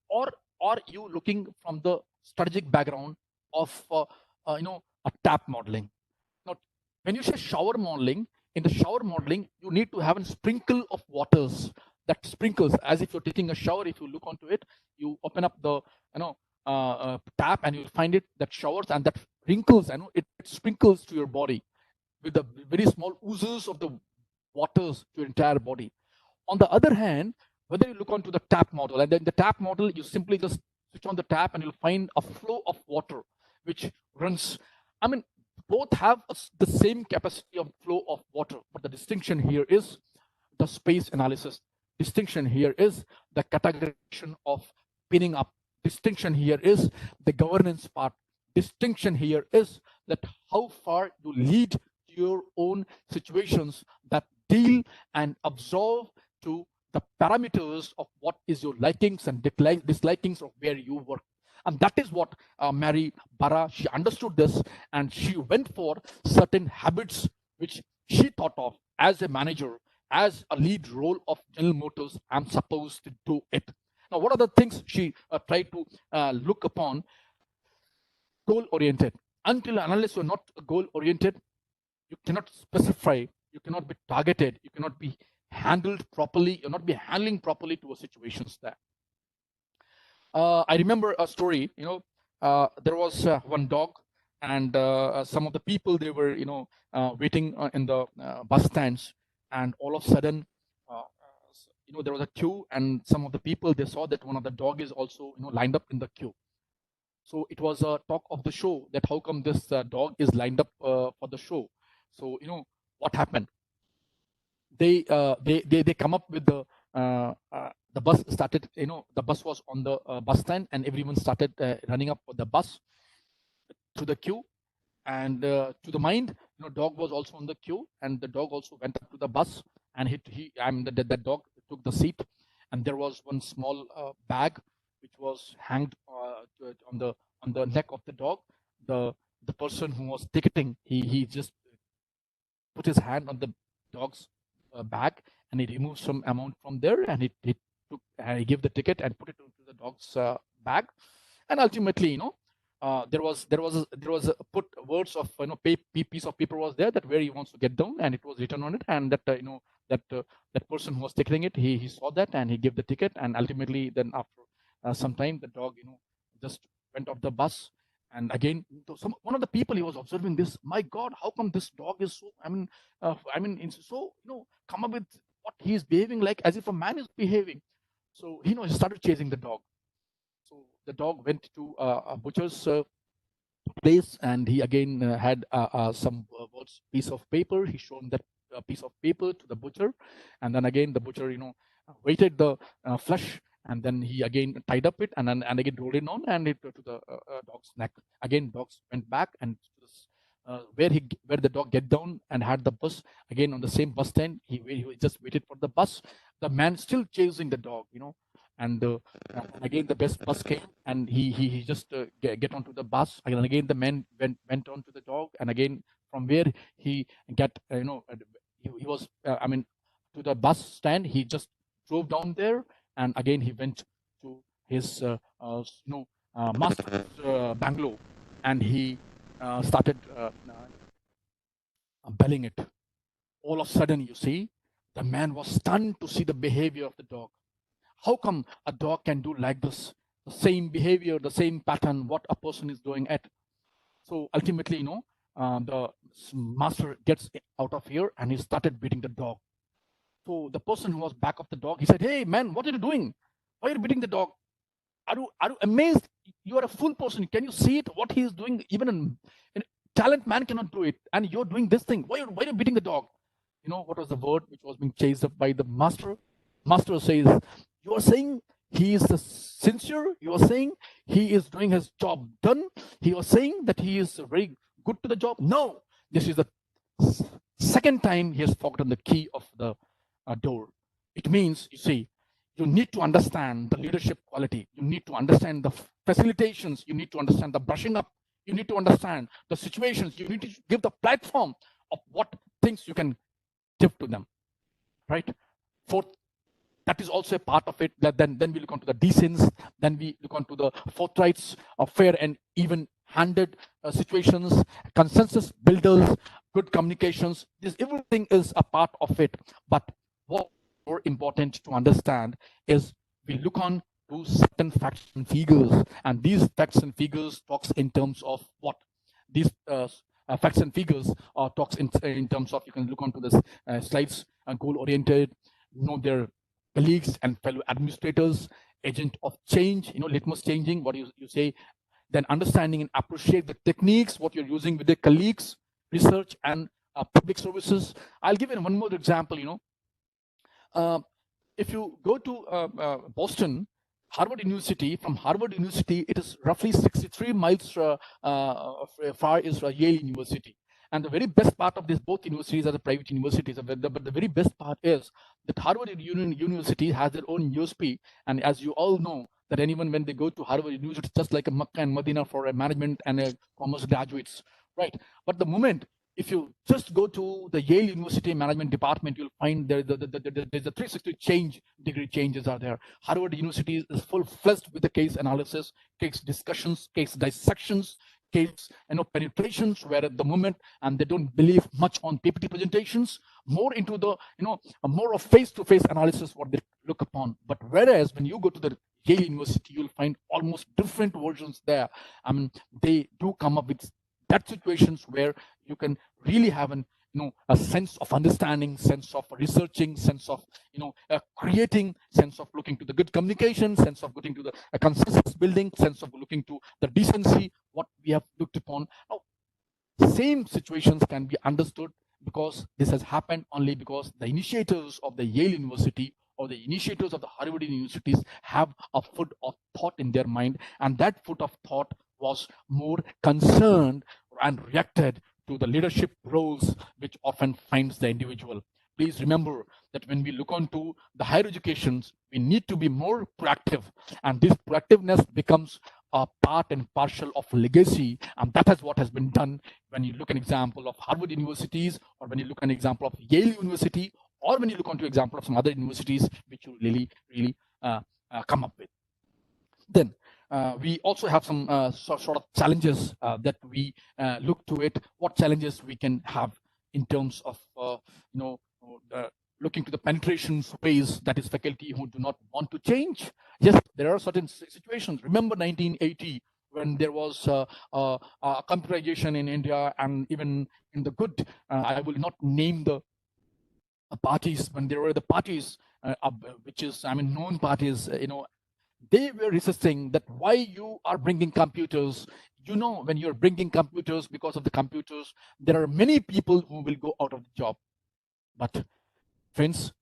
or are you looking from the strategic background of a tap modeling? Now, when you say shower modeling, in the shower modeling, you need to have a sprinkle of waters that sprinkles as if you're taking a shower. If you look onto it, you open up the tap and you'll find it that showers, and that wrinkles, it sprinkles to your body with the very small oozes of the waters to your entire body. On the other hand, whether you look onto the tap model, and then the tap model, you simply just switch on the tap and you'll find a flow of water which runs. Both have the same capacity of flow of water, but the distinction here is the space analysis. Distinction here is the categorization of pinning up. Distinction here is the governance part. Distinction here is that how far you lead your own situations that deal and absorb to the parameters of what is your likings and dislikings of where you work. And that is what Mary Barra, she understood this, and she went for certain habits which she thought of as a manager, as a lead role of General Motors, I'm supposed to do it. Now, what are the things she tried to look upon? Goal-oriented. Until and unless you're not goal-oriented, you cannot specify, you cannot be targeted, you cannot be handled properly, you'll not be handling properly to a situations there. I remember a story, there was one dog, and some of the people, they were, waiting in the bus stands, and all of a sudden, there was a queue, and some of the people, they saw that one of the dog is also, lined up in the queue. So it was a talk of the show that how come this dog is lined up for the show. So, what happened? They come up with the bus started, the bus was on the bus stand, and everyone started running up for the bus to the queue. And to the mind, dog was also on the queue, and the dog also went up to the bus, and the dog took the seat, and there was one small bag which was hanged on the neck of the dog. The person who was ticketing, he just put his hand on the dog's bag, and he removed some amount from there, and he gave the ticket and put it into the dog's bag. And ultimately, there was put words of piece of paper was there that where he wants to get down, and it was written on it, and that that person who was ticketing it, he saw that, and he gave the ticket. And ultimately, then after some time, the dog just went off the bus. And again, one of the people, he was observing this. My God, how come this dog is so? It's so come up with what he is behaving like as if a man is behaving. So he started chasing the dog. So the dog went to a butcher's place, and he again had some piece of paper. He showed that piece of paper to the butcher, and then again the butcher weighted the flesh, and then he again tied up it, and again rolled it on, and it to the dog's neck. Again, dogs went back, and where the dog get down and had the bus again on the same bus stand. He just waited for the bus. The man still chasing the dog, and again the bus came, and he just get onto the bus, and again the man went on to the dog, and again from where he get he was I mean to the bus stand, he just drove down there, and again he went to his master's bungalow, and he started belling it. All of a sudden, you see, the man was stunned to see the behavior of the dog. How come a dog can do like this? The same behavior, the same pattern, what a person is doing at. So ultimately, the master gets out of here and he started beating the dog. So the person who was back of the dog, he said, "Hey man, what are you doing? Why are you beating the dog? Are you amazed? You are a full person. Can you see it? What he is doing? Even a talent man cannot do it, and you're doing this thing. Why are you beating the dog?" You know what was the word which was being chased up by the master? Master says, "You are saying he is sincere. You are saying he is doing his job done. He was saying that he is very good to the job. No, this is the second time he has forgotten the key of the door." It means, you see, you need to understand the leadership quality. You need to understand the facilitations. You need to understand the brushing up. You need to understand the situations. You need to give the platform of what things you can give to them, right? Fourth, that is also a part of it. That then we look onto the decency, then we look onto the forthrights of fair and even-handed situations, consensus builders, good communications. This everything is a part of it. But what more important to understand is we look on to certain facts and figures, and these facts and figures talks in terms of what these facts and figures talks in terms of, you can look onto this slides, goal-oriented, know their colleagues and fellow administrators, agent of change, litmus changing, what you say, then understanding and appreciate the techniques, what you're using with the colleagues, research and public services. I'll give you one more example. If you go to Boston, Harvard University, from Harvard University, it is roughly 63 miles far is Yale University. And the very best part of this, both universities are the private universities, but the very best part is that Harvard University has their own USP. And as you all know, that anyone, when they go to Harvard University, it's just like a Makkah and Medina for a management and a commerce graduates, right? But the moment, if you just go to the Yale University Management Department, you'll find there's a 360 degree changes are there. Harvard University is full-fledged with the case analysis, case discussions, case dissections, case penetrations, where at the moment, and they don't believe much on PPT presentations, more into the more of face-to-face analysis what they look upon. But whereas when you go to the Yale University, you'll find almost different versions there. I mean, they do come up with that situations where you can really have a sense of understanding, sense of researching, sense of creating, sense of looking to the good communication, sense of looking to the consensus building, sense of looking to the decency, what we have looked upon. Now, same situations can be understood because this has happened only because the initiators of the Yale University or the initiators of the Harvard Universities have a foot of thought in their mind, and that foot of thought was more concerned and reacted to the leadership roles which often finds the individual. Please remember that when we look on to the higher educations, we need to be more proactive, and this proactiveness becomes a part and partial of legacy, and that is what has been done when you look at an example of Harvard universities, or when you look at an example of Yale University, or when you look onto example of some other universities which you really come up with. Then we also have some sort of challenges that we look to it. What challenges we can have in terms of looking to the penetration ways, that is faculty who do not want to change. Yes, there are certain situations. Remember 1980 when there was computerization in India, and even in the good, I will not name the parties, when there were the parties which is, known parties, they were resisting that why you are bringing computers. When you're bringing computers, because of the computers, there are many people who will go out of the job. But friends,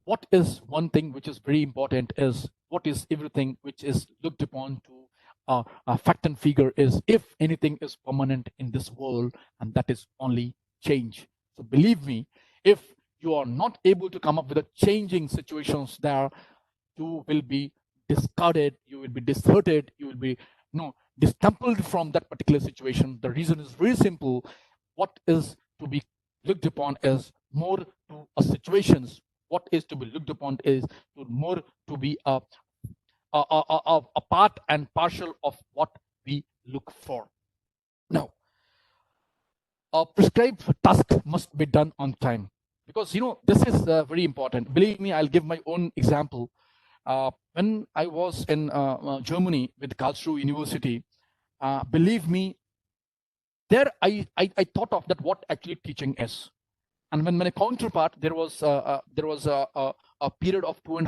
what is one thing which is very important is what is everything which is looked upon to a fact and figure is, if anything is permanent in this world, and that is only change. So believe me, if you are not able to come up with a changing situations there, you will be discarded, you will be deserted, you will be distempled from that particular situation. The reason is very simple. What is to be looked upon is more to a situations. What is to be looked upon is more to be a part and partial of what we look for. Now, a prescribed task must be done on time, because this is very important. Believe me, I'll give my own example. When I was in Germany with Karlsruhe University, believe me, there I thought of that what actually teaching is. And when my counterpart, there was a period of 2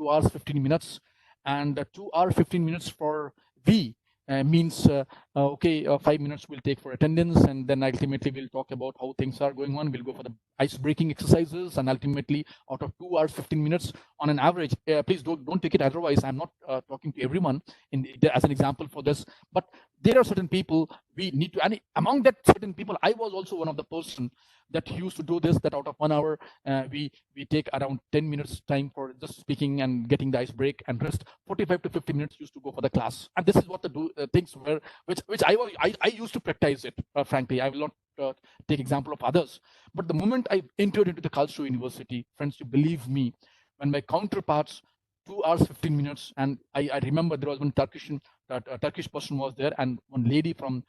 hours 15 minutes, and 2 hours 15 minutes for V means okay, 5 minutes we'll take for attendance, and then ultimately we'll talk about how things are going on. We'll go for the ice breaking exercises, and ultimately out of 2 hours 15 minutes on an average, please don't take it otherwise. I'm not talking to everyone as an example for this, but there are certain people we need to, and among that certain people, I was also one of the person that used to do this, that out of 1 hour we take around 10 minutes time for just speaking and getting the ice break, and rest 45 to 50 minutes used to go for the class. And this is what the things were which I used to practice it. Frankly, I will not take example of others, but the moment I entered into the Karlsruhe University, friends, you believe me, when my counterparts 2 hours 15 minutes, and I remember there was one Turkish person was there, and one lady from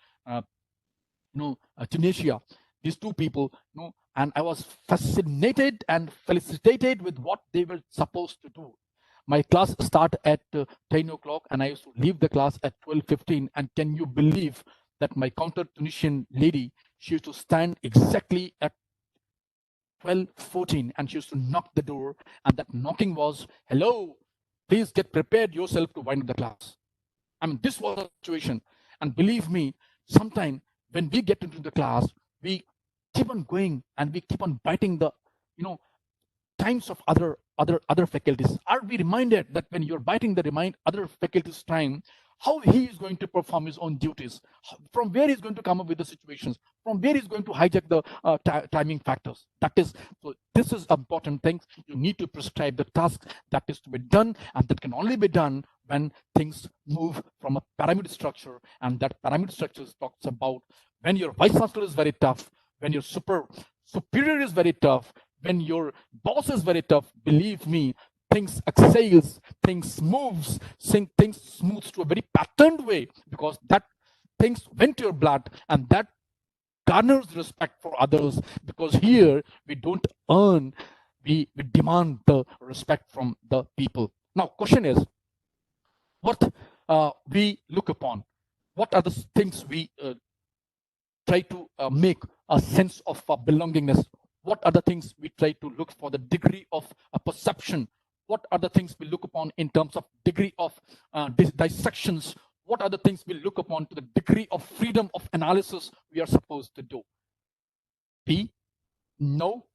Tunisia. These two people, and I was fascinated and felicitated with what they were supposed to do. My class start at 10 o'clock, and I used to leave the class at 12:15. And can you believe that my counter Tunisian lady, she used to stand exactly at 12:14, and she used to knock the door, and that knocking was, "Hello, please get prepared yourself to wind up the class." I mean, this was a situation. And believe me, sometime when we get into the class, we keep on going and we keep on biting the times of other faculties. Are we reminded that when you're biting the other faculties' time, how he is going to perform his own duties, from where he's going to come up with the situations, from where he's going to hijack the timing factors? So this is important thing. You need to prescribe the task that is to be done, and that can only be done when things move from a pyramid structure. And that pyramid structure talks about when your vice chancellor is very tough, when your superior is very tough, when your boss is very tough. Believe me, things exhales, things moves, things smooths to a very patterned way, because that things went to your blood, and that garners respect for others. Because here we don't earn, we demand the respect from the people. Now, question is, what we look upon, what are the things we try to make a sense of belongingness? What are the things we try to look for the degree of perception? What are the things we look upon in terms of degree of dissections? What are the things we look upon to the degree of freedom of analysis we are supposed to do? B, no,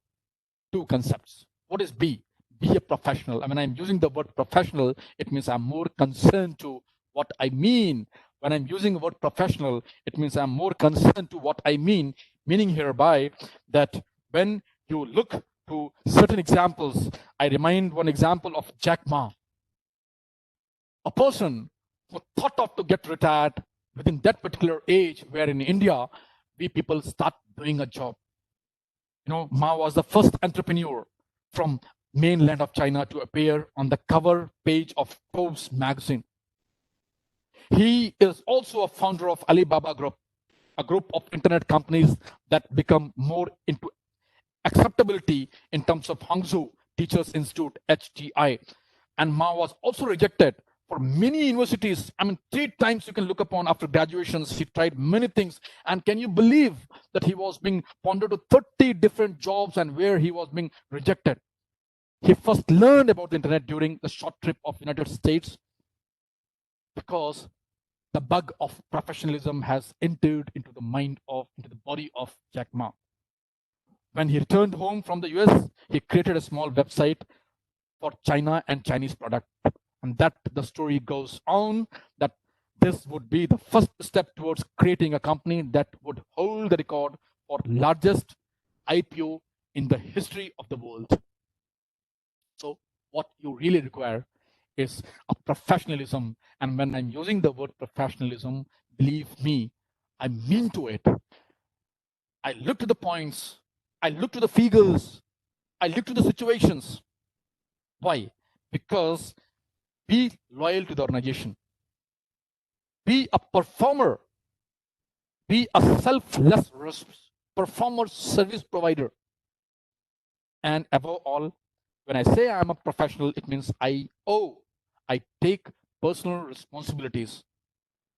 two concepts. What is B? Be a professional. I mean, I'm using the word professional, it means I'm more concerned to what I mean. When I'm using the word professional, it means I'm more concerned to what I mean, meaning hereby that when you look to certain examples, I remind one example of Jack Ma, a person who thought of to get retired within that particular age, where in India, we people start doing a job. Ma was the first entrepreneur from mainland of China to appear on the cover page of Forbes magazine. He is also a founder of Alibaba Group, a group of internet companies that become more into acceptability in terms of Hangzhou Teachers Institute, HTI. And Ma was also rejected for many universities. I mean, 3 times you can look upon after graduations. He tried many things. And can you believe that he was being pondered to 30 different jobs, and where he was being rejected? He first learned about the internet during the short trip of United States, because the bug of professionalism has entered into the body of Jack Ma. When he returned home from the US, he created a small website for China and Chinese product. And that the story goes on that this would be the first step towards creating a company that would hold the record for largest IPO in the history of the world. So what you really require is a professionalism. And when I'm using the word professionalism, believe me, I mean to it. I look to the points, I look to the figures, I look to the situations. Why? Because be loyal to the organization, be a performer, be a selfless performer, service provider. And above all, when I say I'm a professional, it means I take personal responsibilities.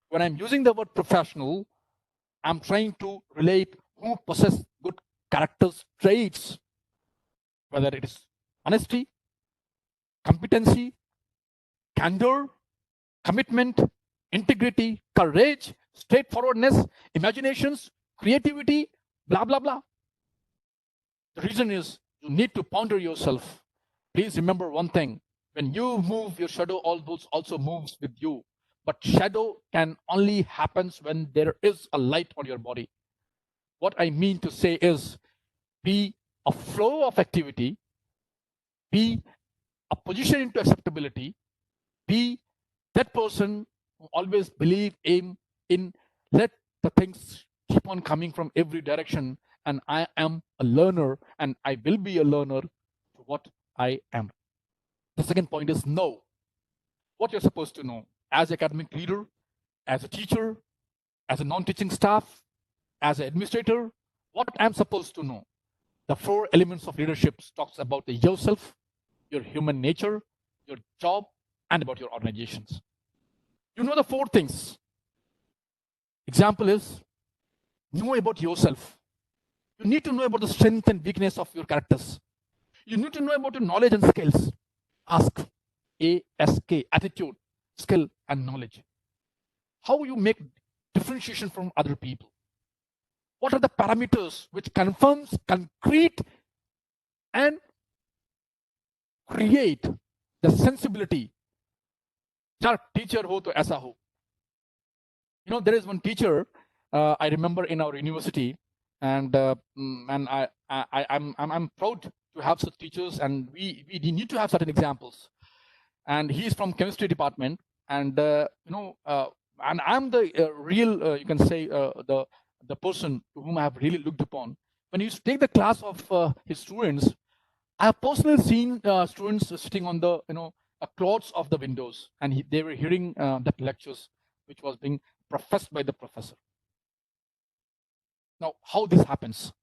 When I'm using the word professional, I'm trying to relate who possess good character traits, whether it is honesty, competency, candor, commitment, integrity, courage, straightforwardness, imaginations, creativity, blah, blah, blah. The reason is you need to ponder yourself. Please remember one thing. When you move, your shadow also moves with you. But shadow can only happen when there is a light on your body. What I mean to say is, be a flow of activity, be a position into acceptability, be that person who always believe in let the things keep on coming from every direction, and I am a learner and I will be a learner to what I am. The second point is know what you're supposed to know as an academic leader, as a teacher, as a non-teaching staff, as an administrator, what I'm supposed to know. The 4 elements of leadership talks about yourself, your human nature, your job, and about your organizations. You know the 4 things. Example is, know about yourself. You need to know about the strength and weakness of your characters. You need to know about your knowledge and skills. Ask, ASK, attitude, skill, and knowledge. How you make differentiation from other people. What are the parameters which confirms, concrete, and create the sensibility? Char teacher ho to aisa ho. You know, there is one teacher I remember in our university, and I'm proud to have such teachers, and we need to have certain examples. And he's from chemistry department, and and I'm the real you can say the person to whom I have really looked upon. When he used to take the class of his students, I have personally seen students sitting on the cloths of the windows, and they were hearing that lectures which was being professed by the professor. Now, how this happens?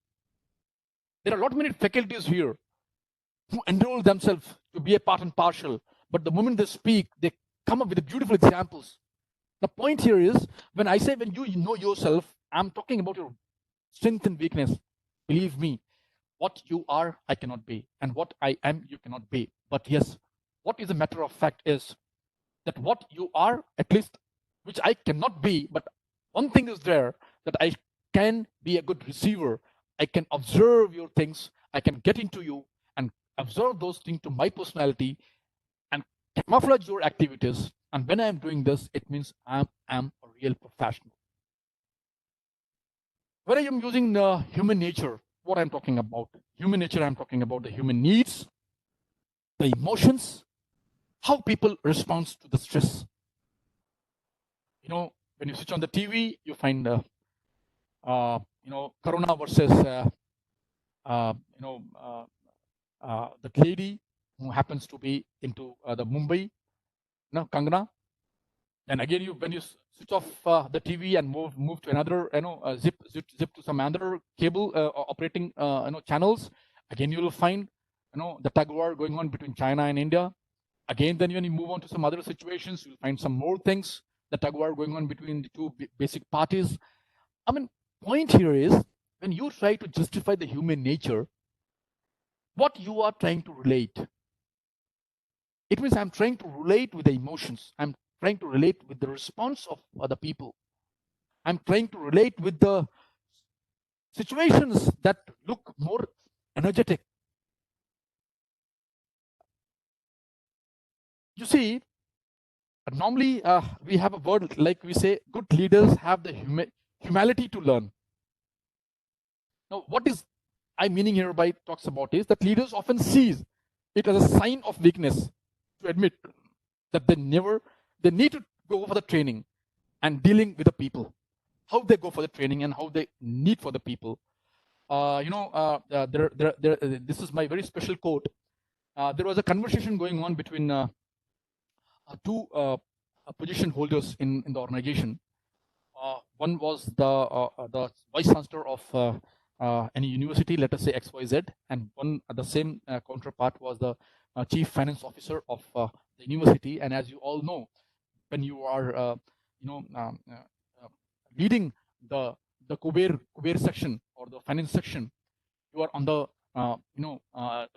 There are a lot many faculties here who enroll themselves to be a part and partial, but the moment they speak, they come up with beautiful examples. The point here is, when I say when you know yourself, I'm talking about your strength and weakness. Believe me, what you are, I cannot be, and what I am, you cannot be. But yes, what is a matter of fact is that what you are, at least, which I cannot be, but one thing is there, that I can be a good receiver. I can observe your things. I can get into you and observe those things to my personality and camouflage your activities. And when I'm doing this, it means I am a real professional. When I am using human nature, what I'm talking about? Human nature, I'm talking about the human needs, the emotions, how people respond to the stress. You know, when you switch on the TV, you find Corona versus that lady who happens to be into the Mumbai, Kangana. And again, when you switch off the TV and move to another, zip to some other cable operating, channels. Again, you will find, the tug war going on between China and India. Again, then when you move on to some other situations, you'll find some more things, the tug war going on between the two basic parties. I mean, point here is, when you try to justify the human nature, what you are trying to relate. It means I'm trying to relate with the emotions. I'm trying to relate with the response of other people. I'm trying to relate with the situations that look more energetic. You see, normally we have a word like we say, good leaders have the humility to learn. Now, what is I meaning here by talks about is that leaders often sees it as a sign of weakness to admit that they need to go for the training and dealing with the people, how they go for the training and how they need for the people. This is my very special quote. There was a conversation going on between two position holders in the organization. One was the vice chancellor of any university, let us say XYZ, and one the same counterpart was the chief finance officer of the university. And as you all know, when you are leading the Kuber section or the finance section, you are on the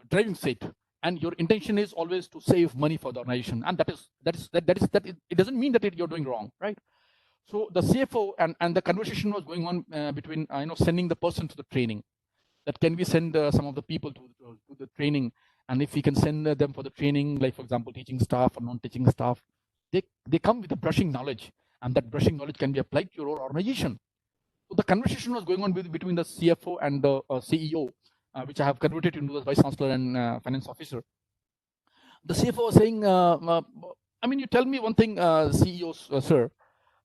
driving seat, and your intention is always to save money for the organization, and it doesn't mean that you're doing wrong, right? So the CFO and the conversation was going on between sending the person to the training. That can we send some of the people to the training, and if we can send them for the training, like for example teaching staff or non-teaching staff, they come with a brushing knowledge, and that brushing knowledge can be applied to your organization. So the conversation was going on between the CFO and the CEO, which I have converted into the vice chancellor and finance officer. The CFO was saying, you tell me one thing, CEO sir.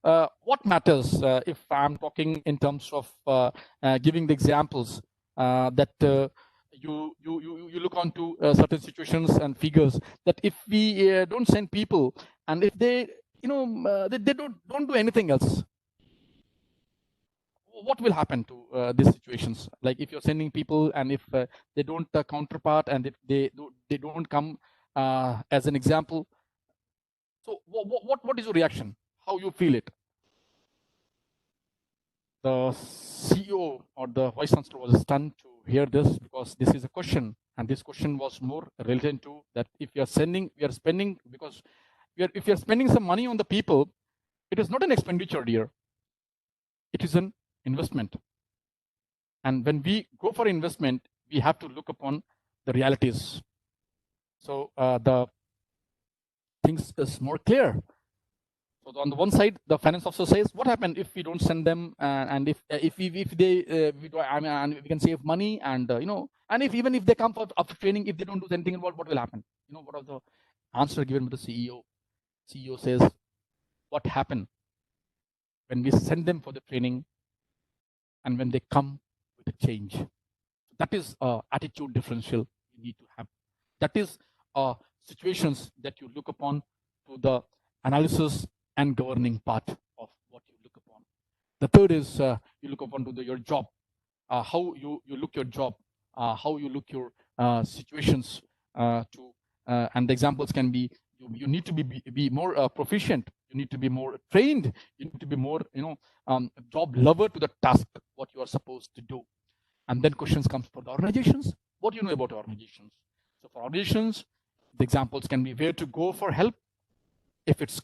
What matters if I'm talking in terms of giving the examples that you look onto certain situations and figures, that if we don't send people and if they they don't do anything else, what will happen to these situations? Like if you're sending people and if they don't counterpart and if they don't come as an example, so what is your reaction? How you feel it? The CEO or the vice chancellor was stunned to hear this, because this is a question, and this question was more relevant to that if we are spending, because if you are spending some money on the people, it is not an expenditure, dear. It is an investment. And when we go for investment, we have to look upon the realities. So the things is more clear. So on the one side, the finance officer says, "What happened if we don't send them, and if they we can save money, and and even if they come for after training, if they don't do anything, what will happen? What are the answer given by the CEO? CEO says, "What happened when we send them for the training, and when they come with a change?" That is attitude differential you need to have. That is situations that you look upon to the analysis and governing part of what you look upon. The third is you look upon to your job, how you look your job, how you look your situations and the examples can be, you need to be more proficient, you need to be more trained, you need to be more job lover to the task what you are supposed to do. And then questions comes for the organizations. What do you know about organizations? So for organizations, the examples can be where to go for help. If it's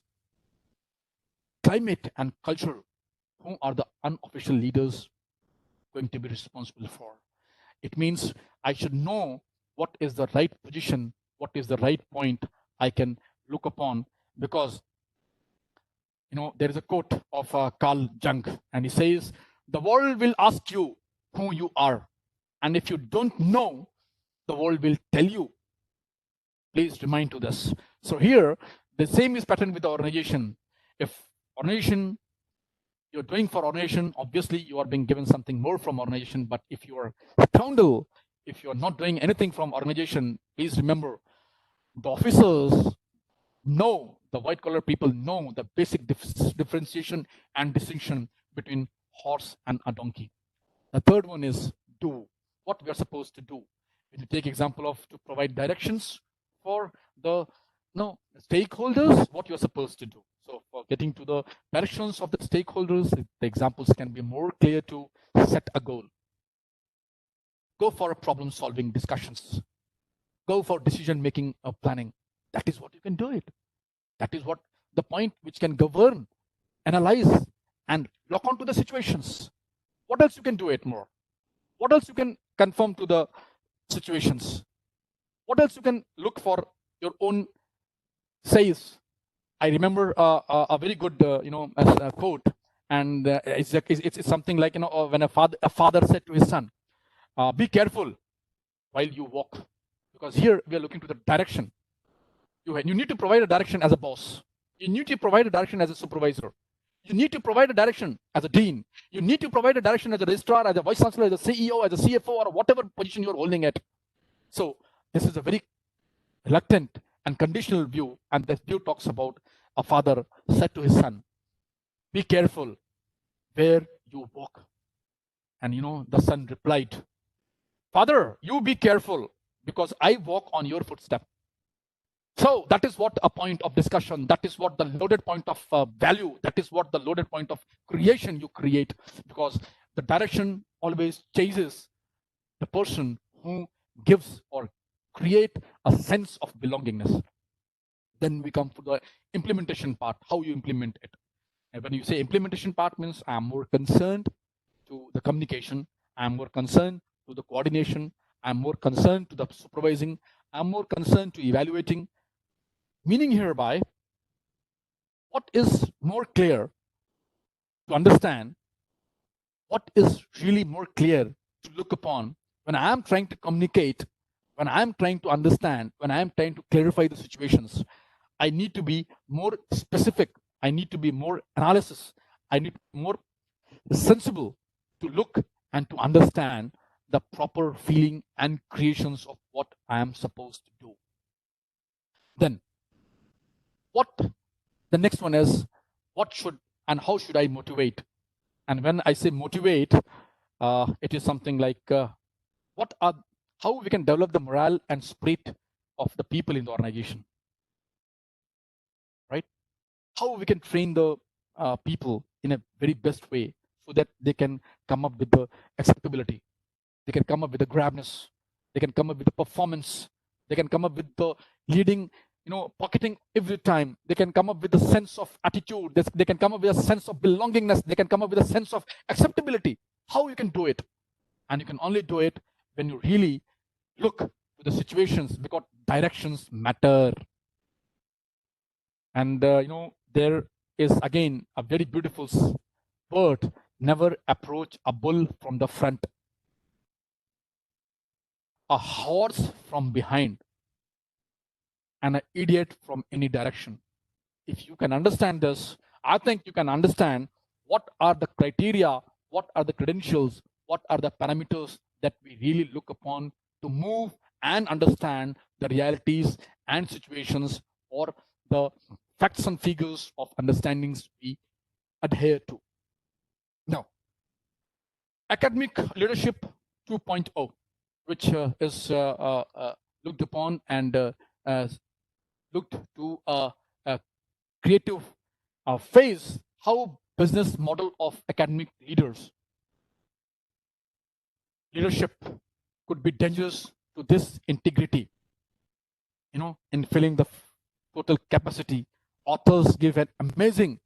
climate and culture, who are the unofficial leaders going to be responsible for? It means I should know what is the right position, what is the right point I can look upon, because there is a quote of Carl Jung, and he says, "The world will ask you who you are, and if you don't know, the world will tell you." Please remind to this. So here, the same is pattern with the organization. If organization, you're doing for organization, obviously you are being given something more from organization. But if you are scoundrel, if you are not doing anything from organization, please remember, the officers know, the white collar people know the basic differentiation and distinction between horse and a donkey. The third one is do what we are supposed to do. When you take example of to provide directions for the stakeholders, what you are supposed to do. So for getting to the directions of the stakeholders, the examples can be more clear to set a goal. Go for problem solving discussions. Go for decision making or planning. That is what you can do it. That is what the point which can govern, analyze, and lock onto the situations. What else you can do it more? What else you can conform to the situations? What else you can look for your own says? I remember a very good quote, and it's something like when a father said to his son, "Be careful while you walk," because here we are looking to the direction. You need to provide a direction as a boss. You need to provide a direction as a supervisor. You need to provide a direction as a dean. You need to provide a direction as a registrar, as a vice chancellor, as a CEO, as a CFO, or whatever position you're holding at. So this is a very reluctant and conditional view, and this view talks about a father said to his son, be careful where you walk. And the son replied, Father, you be careful, because I walk on your footstep. So that is what a point of discussion, that is what the loaded point of value, that is what the loaded point of creation you create, because the direction always chases the person who gives or create a sense of belongingness. Then we come to the implementation part, how you implement it. And when you say implementation part, means I'm more concerned to the communication, I'm more concerned to the coordination, I'm more concerned to the supervising, I'm more concerned to evaluating. Meaning hereby, what is more clear to understand, what is really more clear to look upon when I am trying to communicate, when I am trying to understand, when I am trying to clarify the situations. I need to be more specific. I need to be more analysis. I need more sensible to look and to understand the proper feeling and creations of what I am supposed to do. Then what the next one is, what should and how should I motivate? And when I say motivate, it is something like how we can develop the morale and spirit of the people in the organization, right? How we can train the people in a very best way so that they can come up with the acceptability, they can come up with the grabness, they can come up with the performance, they can come up with the leading, pocketing every time, they can come up with a sense of attitude, they can come up with a sense of belongingness, they can come up with a sense of acceptability. How you can do it? And you can only do it when you really look to the situations, because directions matter. And there is again a very beautiful word, never approach a bull from the front, a horse from behind, and an idiot from any direction. If you can understand this, I think you can understand what are the criteria, what are the credentials, what are the parameters that we really look upon to move and understand the realities and situations, or the facts and figures of understandings we adhere to. Now, academic leadership 2.0, which is looked upon and looked to a creative phase, how business model of academic leadership could be dangerous to this integrity, in filling the total capacity. Authors give an amazing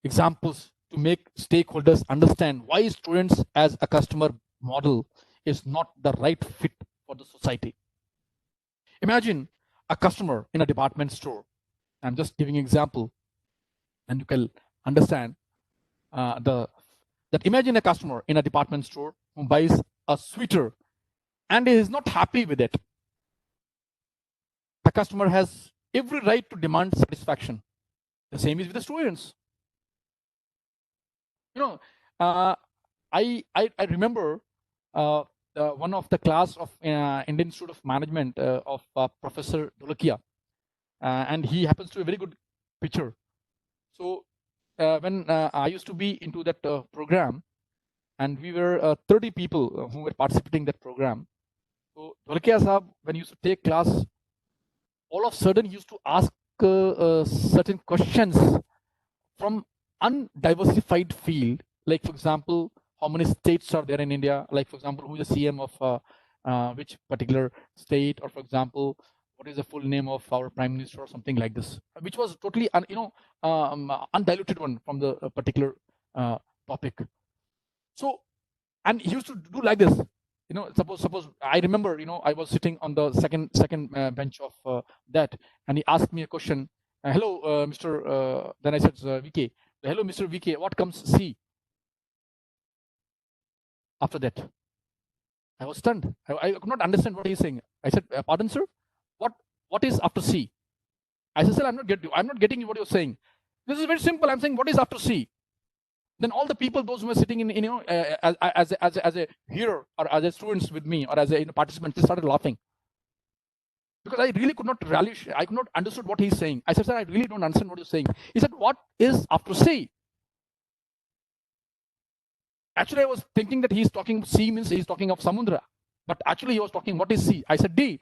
examples to make stakeholders understand why students as a customer model is not the right fit for the society. Imagine a customer in a department store. I'm just giving an example, and you can understand that imagine a customer in a department store who buys a sweater and is not happy with it. The customer has every right to demand satisfaction. The same is with the students. I remember one of the class of Indian Institute of Management of Professor Dholakia, and he happens to be a very good pitcher. So when I used to be into that program, and we were 30 people who were participating in that program. So Dholakia Sahab, when he used to take class, all of a sudden he used to ask certain questions from undiversified field, like for example, how many states are there in India? Like for example, who is the CM of which particular state? Or for example, what is the full name of our prime minister, or something like this, which was totally undiluted one from the particular topic. So, and he used to do like this. Suppose I remember, I was sitting on the second bench of that, and he asked me a question. Hello, Mr. Then I said, VK. Hello, Mr. VK. What comes C? After that, I was stunned. I could not understand what he's saying. I said, pardon, sir. what is after C? I said, sir, I'm not getting what you're saying. This is very simple. I'm saying, what is after C? Then all the people, those who were sitting in, as a hearer or as a students with me or as a participant, they started laughing. Because I really could not relish, I could not understood what he's saying. I said, sir, I really don't understand what you're saying. He said, what is after C? Actually, I was thinking that he's talking, C means he's talking of Samudra. But actually, he was talking, what is C? I said, D.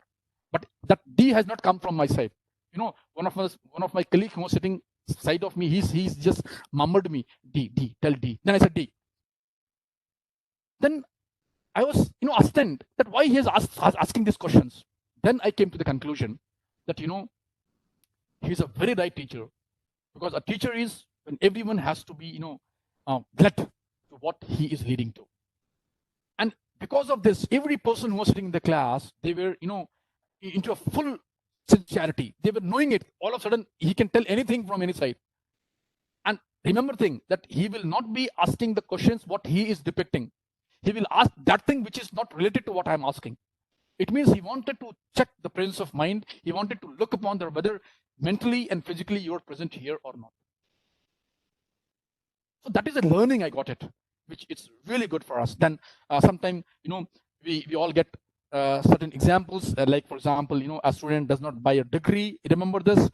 But that D has not come from my side. One of my colleagues who was sitting side of me, he's just mumbled me, D, tell D. Then I said D. Then I was, astounded that why he is asking these questions. Then I came to the conclusion that, he's a very right teacher, because a teacher is when everyone has to be, glad to what he is leading to. And because of this, every person who was sitting in the class, they were, into a full sincerity. They were knowing it. All of a sudden, he can tell anything from any side. And remember thing that he will not be asking the questions what he is depicting. He will ask that thing which is not related to what I'm asking. It means he wanted to check the presence of mind. He wanted to look upon whether mentally and physically you're present here or not. So that is a learning I got it, which is really good for us. Then sometime, we all get certain examples, like for example, a student does not buy a degree. Remember this,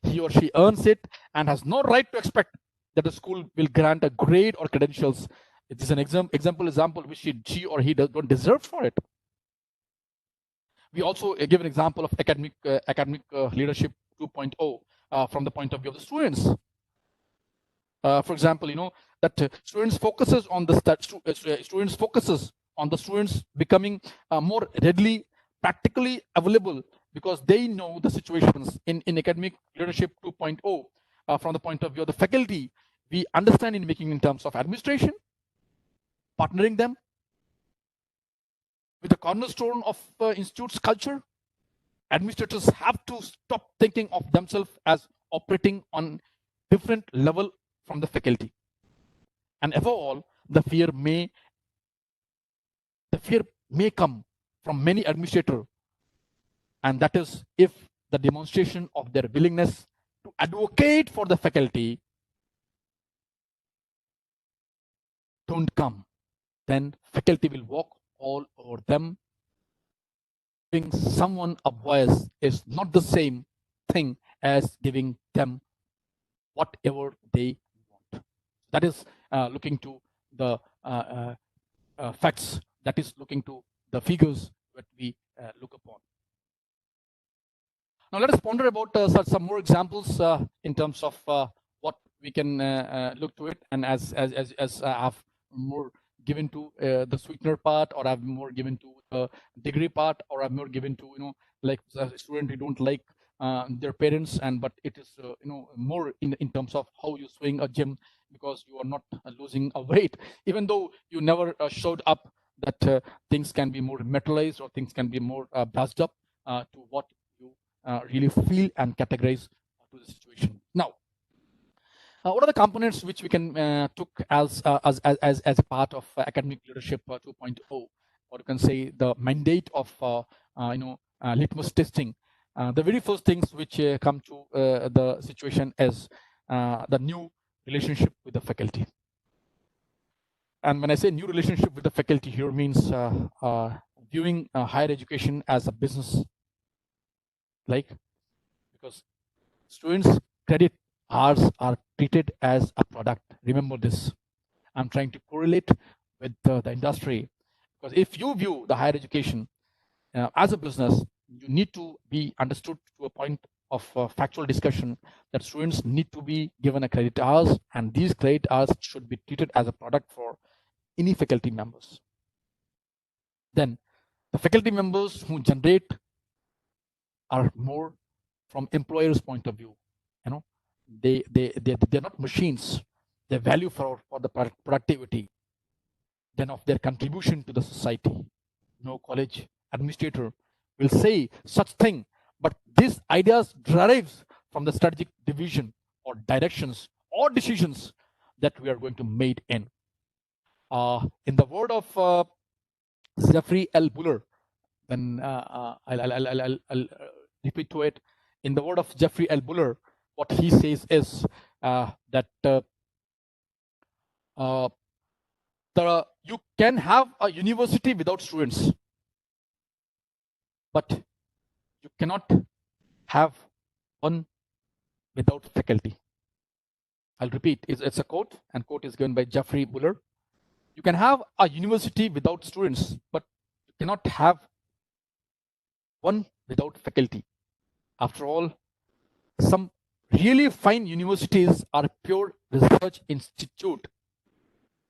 he or she earns it and has no right to expect that the school will grant a grade or credentials. It is an example which she or he don't deserve for it. We also give an example of academic leadership 2.0 from the point of view of the students. For example, that students focuses on the students becoming more readily, practically available, because they know the situations in academic leadership 2.0 from the point of view of the faculty. We understand in terms of administration, partnering them with the cornerstone of institute's culture. Administrators have to stop thinking of themselves as operating on different level from the faculty. And above all, the fear may come from many administrators, and that is if the demonstration of their willingness to advocate for the faculty don't come, then faculty will walk all over them. Giving someone a voice is not the same thing as giving them whatever they want. That is looking to the facts, that is looking to the figures that we look upon. Now let us ponder about some more examples in terms of what we can look to it. And as I have more given to the sweetener part, or I've more given to the degree part, or I've more given to like a student who don't like their parents, but it is more in terms of how you swing a gym, because you are not losing a weight, even though you never showed up that things can be more metallized or things can be more brushed up to what you really feel and categorize to the situation. Now, what are the components which we can took as a part of academic leadership 2.0, or you can say the mandate of litmus testing? The very first things which come to the situation is the new relationship with the faculty. And when I say new relationship with the faculty here, means viewing higher education as a business, because students' credit hours are treated as a product. Remember this. I'm trying to correlate with the industry, because if you view the higher education as a business, you need to be understood to a point of factual discussion that students need to be given a credit hours, and these credit hours should be treated as a product for any faculty members. Then the faculty members who generate are more from employers' point of view. They're not machines. They value for the productivity, then of their contribution to the society. No college administrator will say such thing, but these ideas derives from the strategic division or directions or decisions that we are going to make in. In the word of Jeffrey L. Buller, then I'll repeat to it, in the word of Jeffrey L. Buller, what he says is that you can have a university without students, but you cannot have one without faculty. I'll repeat, it's a quote, and quote is given by Jeffrey Buller. You can have a university without students, but you cannot have one without faculty. After all, some really fine universities are pure research institute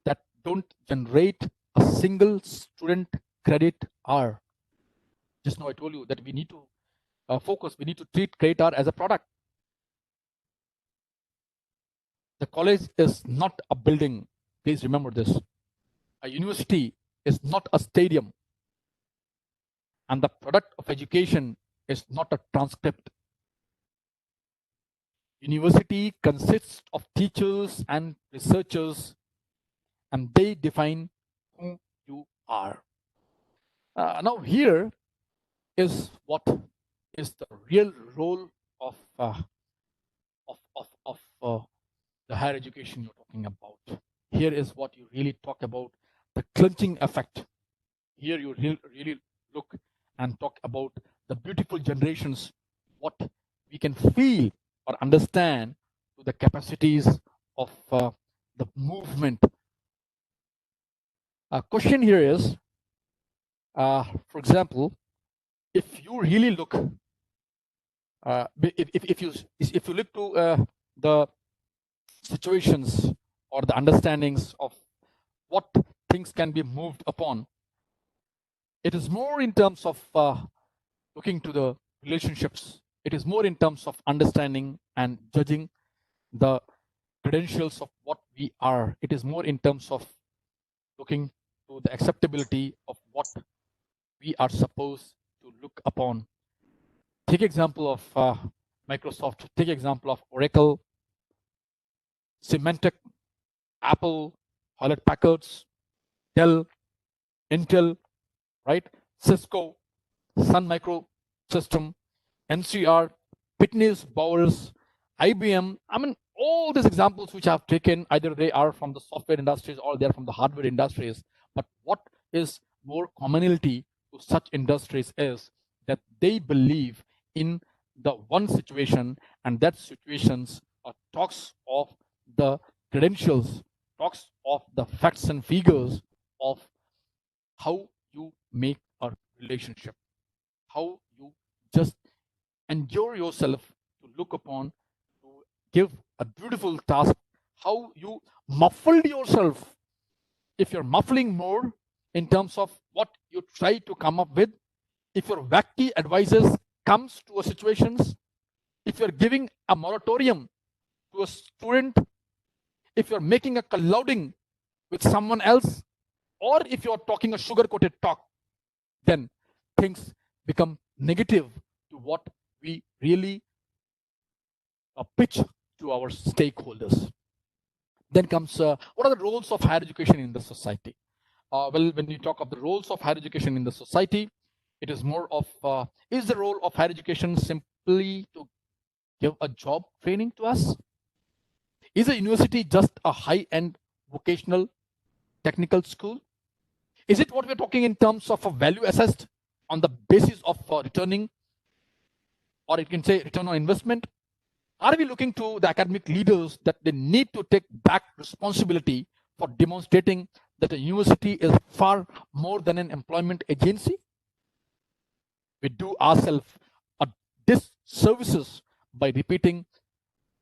that don't generate a single student credit hour. Just now I told you that we need to focus, we need to treat credit hour as a product. The college is not a building. Please remember this. A university is not a stadium. And the product of education is not a transcript. University consists of teachers and researchers, and they define who you are. Now here is what is the real role of the higher education you're talking about. Here is what you really talk about, the clenching effect. Here you really look and talk about the beautiful generations, what we can feel or understand to the capacities of the movement. A question here is, for example, if you really look, if you look to the situations or the understandings of what things can be moved upon, it is more in terms of looking to the relationships. It is more in terms of understanding and judging the credentials of what we are. It is more in terms of looking to the acceptability of what we are supposed to look upon. Take example of Microsoft, take example of Oracle, Symantec, Apple, Hewlett-Packard's, Dell, Intel, right? Cisco, Sun Microsystem, NCR, Pitney Bowers, IBM. I mean, all these examples which I have taken, either they are from the software industries or they are from the hardware industries. But what is more commonality to such industries is that they believe in the one situation, and that situations talks of the credentials, talks of the facts and figures of how you make a relationship, how you just endure yourself to look upon, to give a beautiful task, how you muffled yourself. If you're muffling more in terms of what you try to come up with, if your wacky advices comes to a situations, if you're giving a moratorium to a student, if you're making a colluding with someone else, or if you're talking a sugar-coated talk, then things become negative to what we really pitch to our stakeholders. Then comes what are the roles of higher education in the society? Well, when you talk of the roles of higher education in the society, it is more of, is the role of higher education simply to give a job training to us? Is a university just a high-end vocational technical school? Is it what we're talking in terms of a value assessed on the basis of returning, or you can say return on investment? Are we looking to the academic leaders that they need to take back responsibility for demonstrating that a university is far more than an employment agency? We do ourselves a disservice by repeating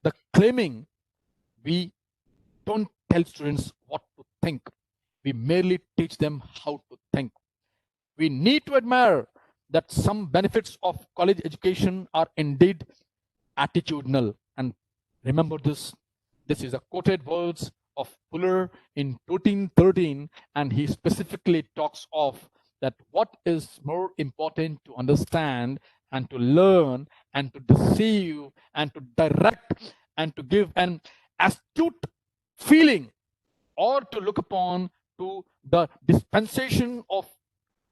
the claiming. We don't tell students what to think. We merely teach them how to think. We need to admire that some benefits of college education are indeed attitudinal. And remember this is a quoted words of Fuller in 1413, and he specifically talks of that what is more important to understand and to learn and to deceive and to direct and to give an astute feeling, or to look upon to the dispensation of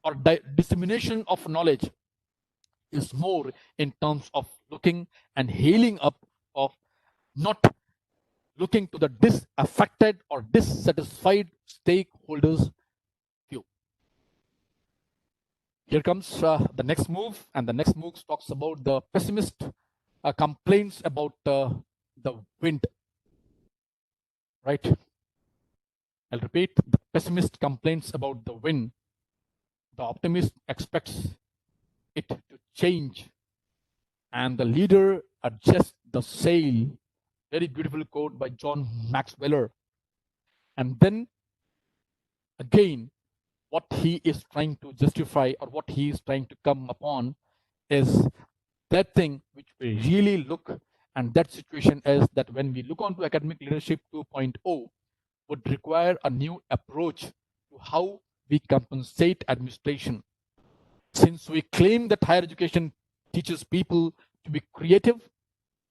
or dissemination of knowledge. is more in terms of looking and hailing up of not looking to the disaffected or dissatisfied stakeholders view. Here comes the next move, and the next move talks about the pessimist complaints about the wind. Right? I'll repeat, the pessimist complains about the wind. The optimist expects it to change, and the leader adjusts the sail. Very beautiful quote by John Max Weller. And then again, what he is trying to justify or what he is trying to come upon is that thing which we really look, and that situation is that when we look onto academic leadership 2.0 would require a new approach to how we compensate administration. Since we claim that higher education teaches people to be creative,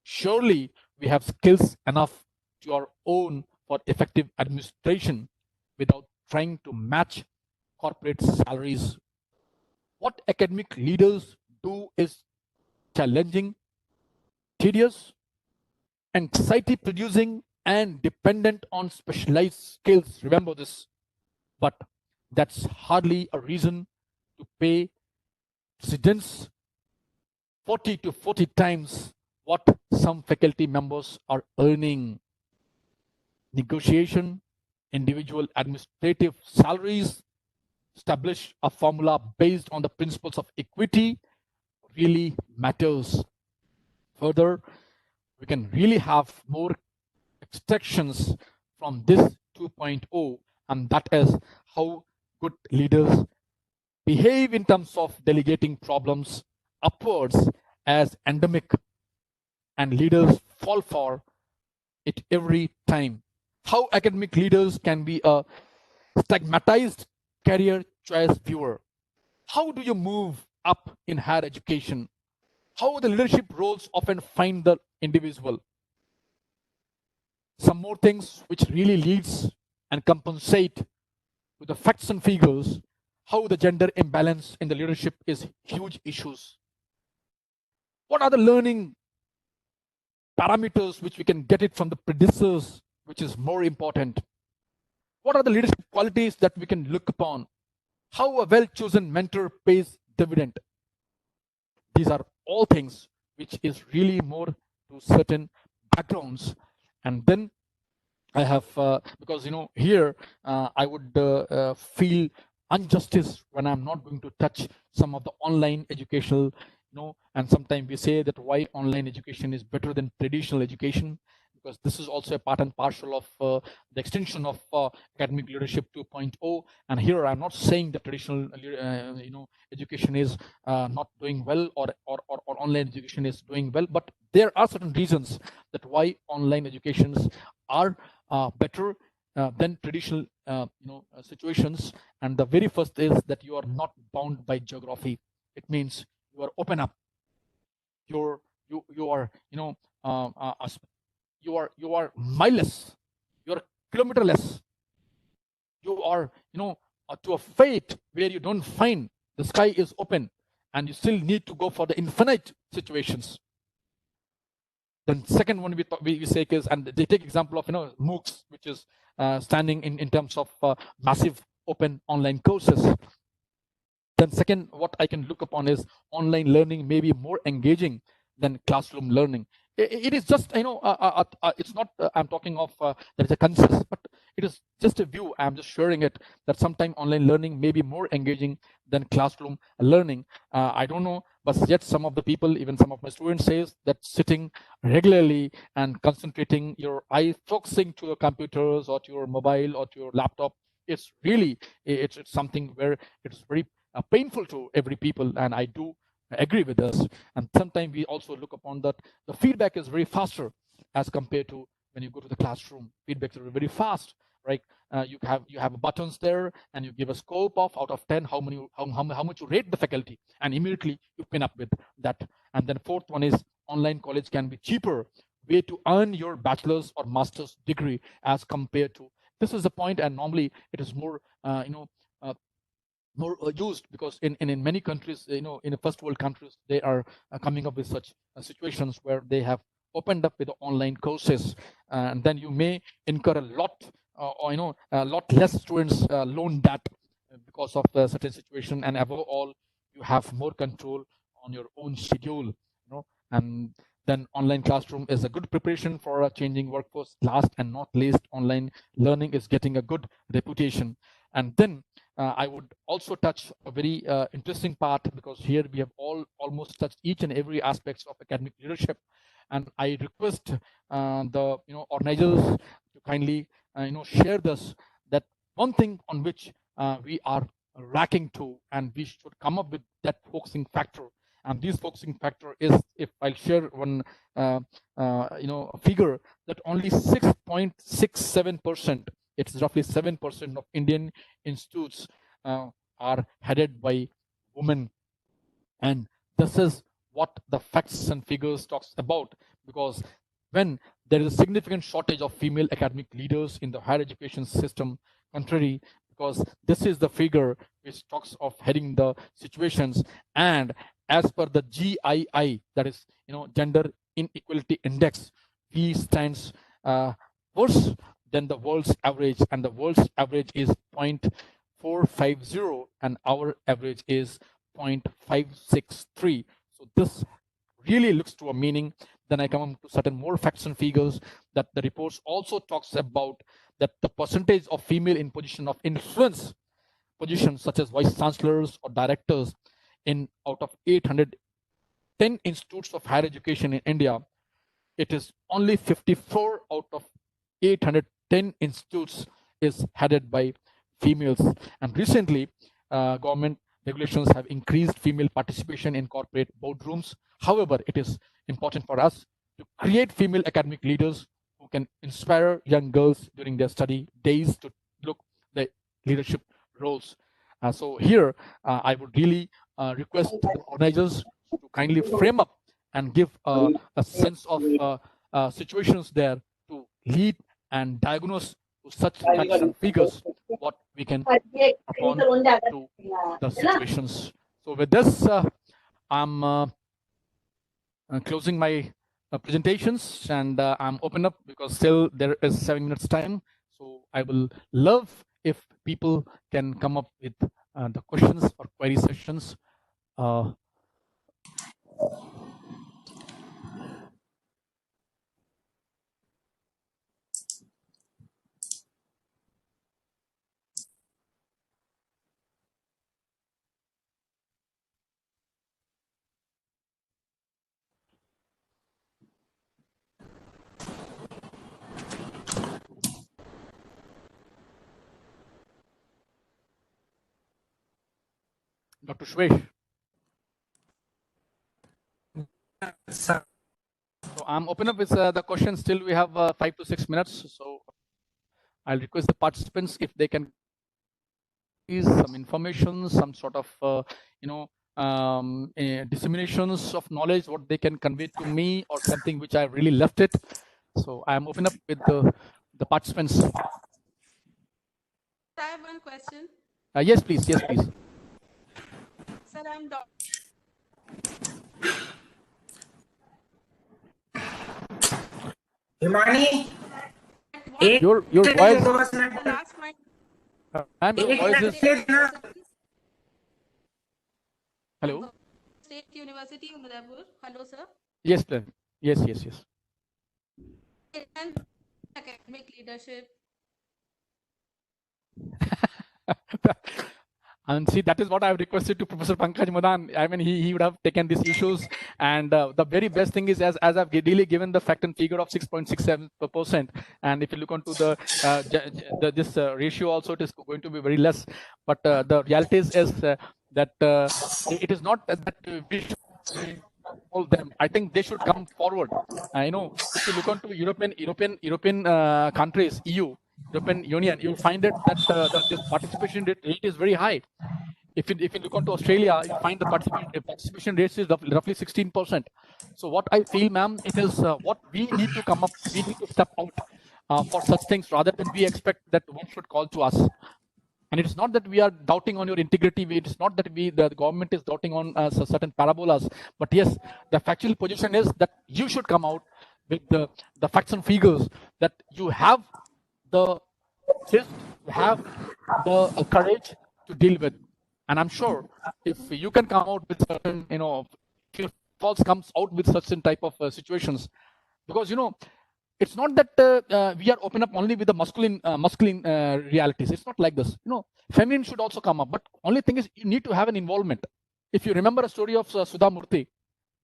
surely we have skills enough to our own for effective administration without trying to match corporate salaries. What academic leaders do is challenging, tedious, anxiety producing, and dependent on specialized skills. Remember this. But that's hardly a reason to pay students 40 to 40 times what some faculty members are earning. Negotiation, individual administrative salaries, establish a formula based on the principles of equity really matters. Further, we can really have more extractions from this 2.0, and that is how good leaders behave in terms of delegating problems upwards as endemic, and leaders fall for it every time. How academic leaders can be a stigmatized career choice viewer. How do you move up in higher education? How the leadership roles often find the individual. Some more things which really leads and compensate to the facts and figures. How the gender imbalance in the leadership is huge issues. What are the learning parameters which we can get it from the predecessors, which is more important? What are the leadership qualities that we can look upon? How a well-chosen mentor pays dividend. These are all things which is really more to certain backgrounds. And then I have, because here I would feel injustice when I'm not going to touch some of the online educational, and sometimes we say that why online education is better than traditional education, because this is also a part and parcel of the extension of academic leadership 2.0. And here I'm not saying that traditional education is not doing well, or online education is doing well, but there are certain reasons that why online educations are better than traditional situations. And the very first is that you are not bound by geography. It means you are open up. You are you are mileless, you are kilometerless, you are to a fate where you don't find the sky is open and you still need to go for the infinite situations. Then second one we say is, and they take example of MOOCs, which is standing in terms of massive open online courses. Then second, what I can look upon is online learning may be more engaging than classroom learning. It is just, it's not, I'm talking of, there is a consensus, but it is just a view. I'm just sharing it that sometimes online learning may be more engaging than classroom learning. I don't know, but yet some of the people, even some of my students says that sitting regularly and concentrating your eye, focusing to your computers or to your mobile or to your laptop, it's really, it's something where it's very painful to every people, and I do agree with this. And sometimes we also look upon that the feedback is very faster as compared to when you go to the classroom. Feedbacks are very fast, right? You have buttons there, and you give a scope of out of 10 how much you rate the faculty, and immediately you pin up with that. And then fourth one is online college can be cheaper way to earn your bachelor's or master's degree as compared to, this is the point, and normally it is more more used, because in many countries, in the first world countries, they are coming up with such situations where they have opened up with online courses, and then you may incur a lot or a lot less students loan that because of such a situation, and above all, you have more control on your own schedule, and then online classroom is a good preparation for a changing workforce. Last and not least, online learning is getting a good reputation. And then I would also touch a very interesting part, because here we have almost touched each and every aspects of academic leadership, and I request the organizers to kindly share this, that one thing on which we are lacking to, and we should come up with that focusing factor. And this focusing factor is, if I'll share one figure, that only 6.67%, it's roughly 7% of Indian institutes are headed by women. And this is what the facts and figures talks about, because when there is a significant shortage of female academic leaders in the higher education system, contrary, because this is the figure which talks of heading the situations, and as per the GII, that is Gender Inequality Index, we stands worse than the world's average, and the world's average is 0.450 and our average is 0.563. So this really looks to a meaning. Then I come to certain more facts and figures that the reports also talks about, that the percentage of female in position of influence positions such as vice chancellors or directors in out of 810 institutes of higher education in India, it is only 54 out of 810 institutes is headed by females. And recently, government regulations have increased female participation in corporate boardrooms. However, it is important for us to create female academic leaders who can inspire young girls during their study days to look the leadership roles. So here, I would really request the organizers to kindly frame up and give a sense of situations there to lead and diagnose to such facts and figures what we can upon to the situations. So with this, I'm closing my presentations, and I'm open up because still there is 7 minutes time. So I will love if people can come up with the questions or query sessions. Dr. Shwesh. Sir. So I'm open up with the questions. Still we have 5 to 6 minutes. So I'll request the participants if they can use some information, some sort of disseminations of knowledge, what they can convey to me, or something which I really left it. So I'm open up with the participants. I have one question. Yes, please. Yes, please. Sir, I'm Himani, Your voice. last my And your voice is. Hello. State University of Udaipur. Hello, sir. Yes, sir. Yes. And academic leadership. And see, that is what I've requested to Professor Pankaj Madan. I mean, he would have taken these issues. And the very best thing is, as I've really given the fact and figure of 6.67%. And if you look onto this ratio also, it is going to be very less. But the reality is that it is not that we should all them. I think they should come forward. If you look onto European countries, EU, European Union, you'll find that this participation rate is very high. If you look onto Australia, you find the participation rate is roughly 16%. So what I feel, ma'am, it is what we need to come up. We need to step out for such things rather than we expect that one should call to us. And it's not that we are doubting on your integrity. It's not that the government is doubting on certain parabolas. But yes, the factual position is that you should come out with the facts and figures, that you have the just have the courage to deal with. And I'm sure if you can come out with certain, if your false comes out with certain type of situations, because it's not that we are open up only with the masculine realities. It's not like this. Feminine should also come up. But only thing is, you need to have an involvement. If you remember a story of Sudha Murthy,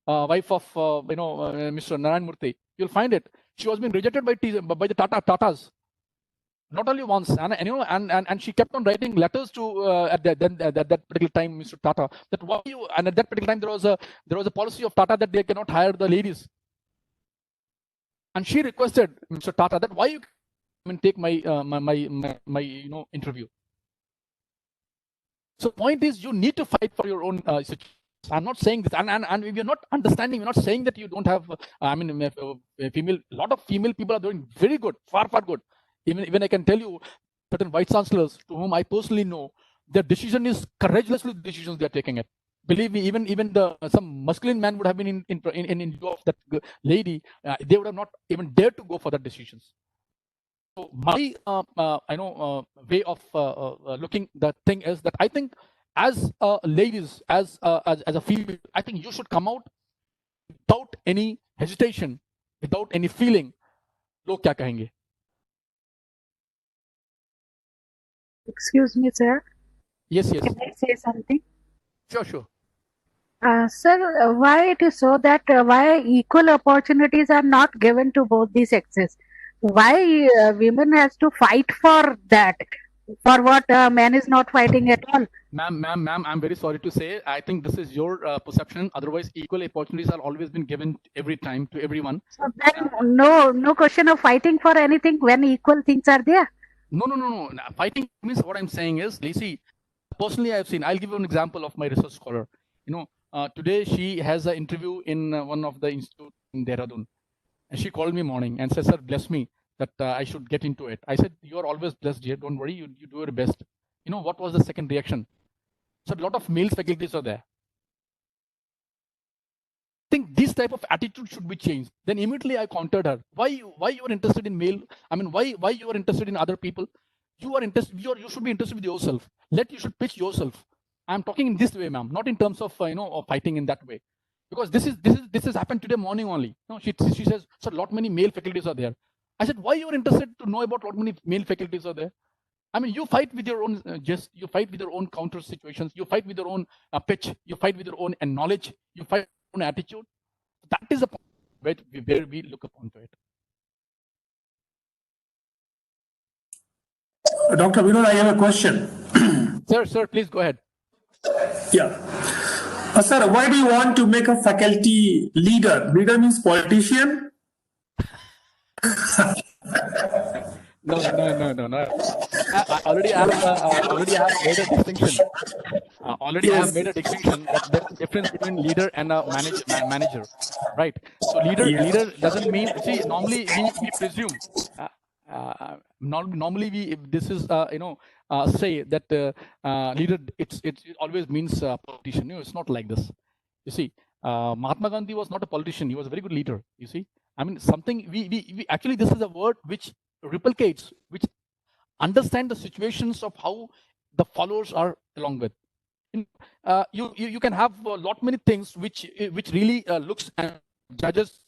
wife of Mr. Narayan Murthy, you'll find it. She was being rejected by the Tatas. Not only once, and she kept on writing letters to at that particular time, Mr. Tata. That why you, and at that particular time there was a policy of Tata that they cannot hire the ladies. And she requested Mr. Tata that why you can take my interview. So point is, you need to fight for your own situation. I'm not saying this, and we're not understanding. We're not saying that you don't have. A lot of female people are doing very good, far good. Even I can tell you, certain vice chancellors to whom I personally know, their decision is courageously decisions they are taking it. Believe me, even some masculine man would have been in view of that lady. They would have not even dared to go for that decisions. So my way of looking the thing is that I think as ladies, as a female, I think you should come out without any hesitation, without any feeling. Log kya kahenge? Excuse me, sir. Yes. Can I say something? Sure. Sir, why it is so that why equal opportunities are not given to both the sexes? Why women has to fight for that? For what man is not fighting at all? Ma'am, I'm very sorry to say, I think this is your perception. Otherwise, equal opportunities are always been given every time to everyone. So then no question of fighting for anything when equal things are there. No. Fighting means, what I'm saying is, Lacey, personally, I've seen, I'll give you an example of my research scholar. Today she has an interview in one of the institute in Dehradun. And she called me morning and said, sir, bless me that I should get into it. I said, you're always blessed, dear. Don't worry, you do your best. What was the second reaction? So a lot of male faculties are there. I think this type of attitude should be changed. Then immediately I countered her. Why you are interested in male? I mean, why you are interested in other people? You are interested. You should be interested with yourself. You should pitch yourself. I'm talking in this way, ma'am, not in terms of of fighting in that way, because this has happened today morning only. She says, so lot many male faculties are there. I said, why you are interested to know about lot many male faculties are there? I mean, you fight with your own you fight with your own counter situations. You fight with your own pitch. You fight with your own knowledge. You fight with your own attitude. That is the point where we look upon to it. Dr. Vinod, I have a question. Sir, please go ahead. Yeah. Sir, why do you want to make a faculty leader? Leader means politician? No. I already have made a distinction. I have made a distinction that there's a difference between leader and a manager, right? So leader doesn't mean, see, normally we presume, normally this is say that leader, it always means politician. It's not like this. You see, Mahatma Gandhi was not a politician. He was a very good leader. You see, I mean, something we actually, this is a word which replicates, which understand the situations of how the followers are along with. You can have a lot many things which really looks and judges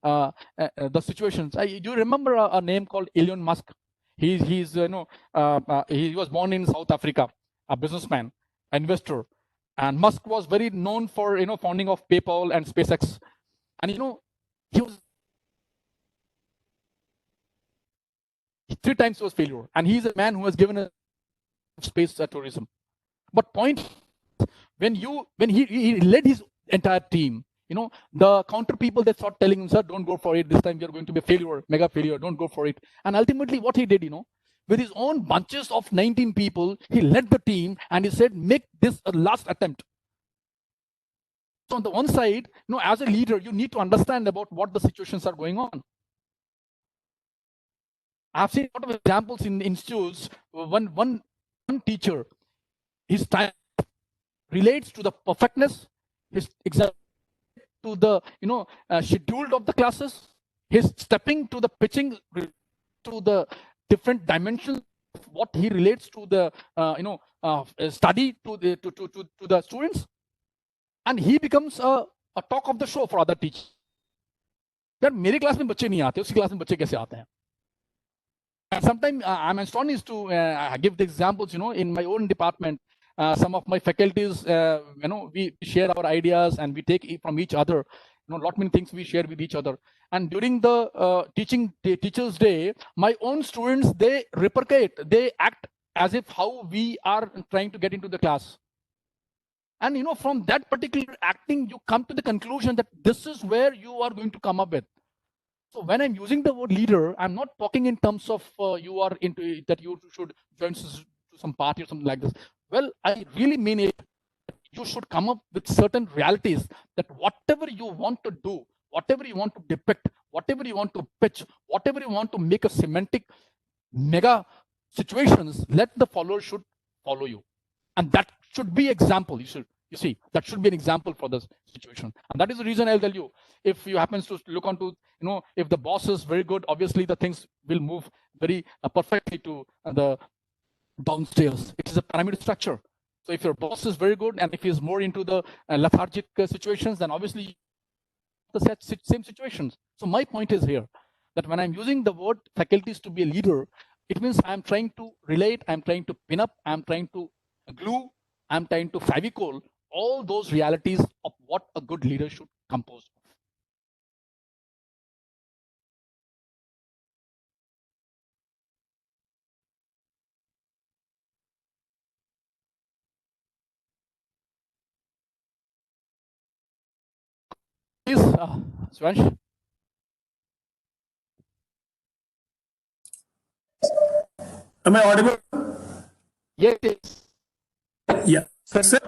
the situations. Do you remember a name called Elon Musk? He was born in South Africa, a businessman, investor, and Musk was very known for founding of PayPal and SpaceX, and he was 3 times was failure, and he's a man who has given a space tourism. But point, when he led his entire team, the counter people, they start telling him, sir, don't go for it. This time you're going to be a failure, mega failure. Don't go for it. And ultimately, what he did, with his own bunches of 19 people, he led the team and he said, make this a last attempt. So on the one side, as a leader, you need to understand about what the situations are going on. I've seen a lot of examples in institutes. One one teacher, his time relates to the perfectness, his exact to the scheduled of the classes, his stepping to the pitching to the different dimensions of what he relates to the study to the students, and he becomes a talk of the show for other teachers. यार मेरे class में बच्चे नहीं आते, उसकी class में बच्चे कैसे आते हैं? And sometimes I'm astonished to give the examples. In my own department, some of my faculties, we share our ideas and we take from each other. Lot many things we share with each other. And during the Teachers' Day, my own students, they reciprocate, they act as if how we are trying to get into the class. And from that particular acting, you come to the conclusion that this is where you are going to come up with. So when I'm using the word leader, I'm not talking in terms of you are into that you should join to some party or something like this. Well, I really mean it. You should come up with certain realities that whatever you want to do, whatever you want to depict, whatever you want to pitch, whatever you want to make a semantic mega situations, let the follower should follow you. And that should be example. You see, that should be an example for this situation. And that is the reason I'll tell you, if you happens to look onto, if the boss is very good, obviously the things will move very perfectly to the downstairs. It is a pyramid structure. So if your boss is very good and if he is more into the lethargic situations, then obviously the same situations. So my point is here that when I'm using the word faculties to be a leader, it means I'm trying to relate, I'm trying to pin up, I'm trying to glue, I'm trying to favicol all those realities of what a good leader should compose of. Please, Swansh. Am I audible? Yes. Yeah. Sir,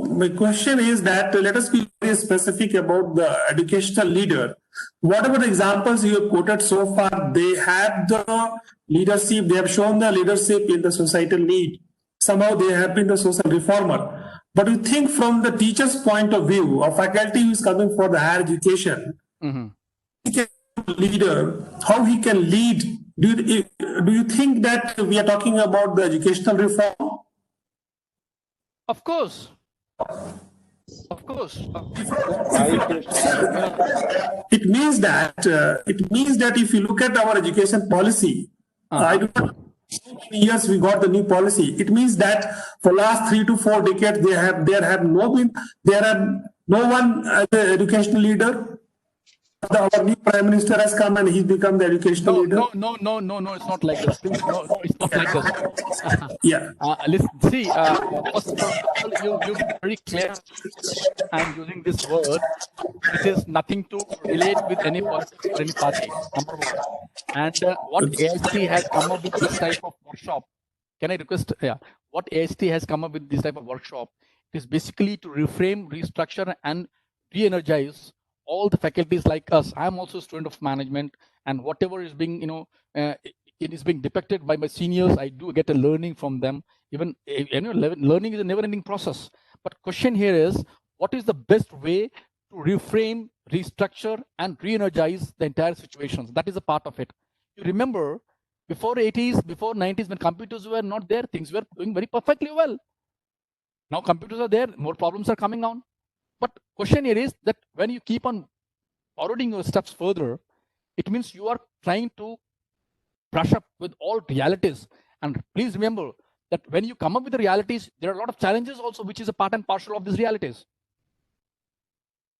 my question is that let us be very specific about the educational leader. Whatever the examples you have quoted so far, they have the leadership, they have shown the leadership in the societal need. Somehow they have been the social reformer. But you think from the teacher's point of view, a faculty who is coming for the higher education, leader, how he can lead? Do you think that we are talking about the educational reform? Of course. Of course. It means that if you look at our education policy, I do not know how many years we got the new policy. It means that for last 3 to 4 decades there have no one as an educational leader. Our new prime minister has come and he's become the educational leader. No, it's not like this. No, it's not like this. Yeah. Listen, see, first of all, you be very clear. I'm using this word. It is nothing to relate with any politics or any party. Number one. And what AST has come up with this type of workshop, can I request? Yeah. What AST has come up with this type of workshop is basically to reframe, restructure, and re-energize all the faculties like us. I'm also a student of management, and whatever is being, it is being depicted by my seniors. I do get a learning from them. Even learning is a never-ending process. But question here is, what is the best way to reframe, restructure, and re-energize the entire situations? That is a part of it. You remember, before 80s, before 90s, when computers were not there, things were doing very perfectly well. Now computers are there, more problems are coming on. But question here is that when you keep on forwarding your steps further, it means you are trying to brush up with all realities. And please remember that when you come up with the realities, there are a lot of challenges also, which is a part and parcel of these realities.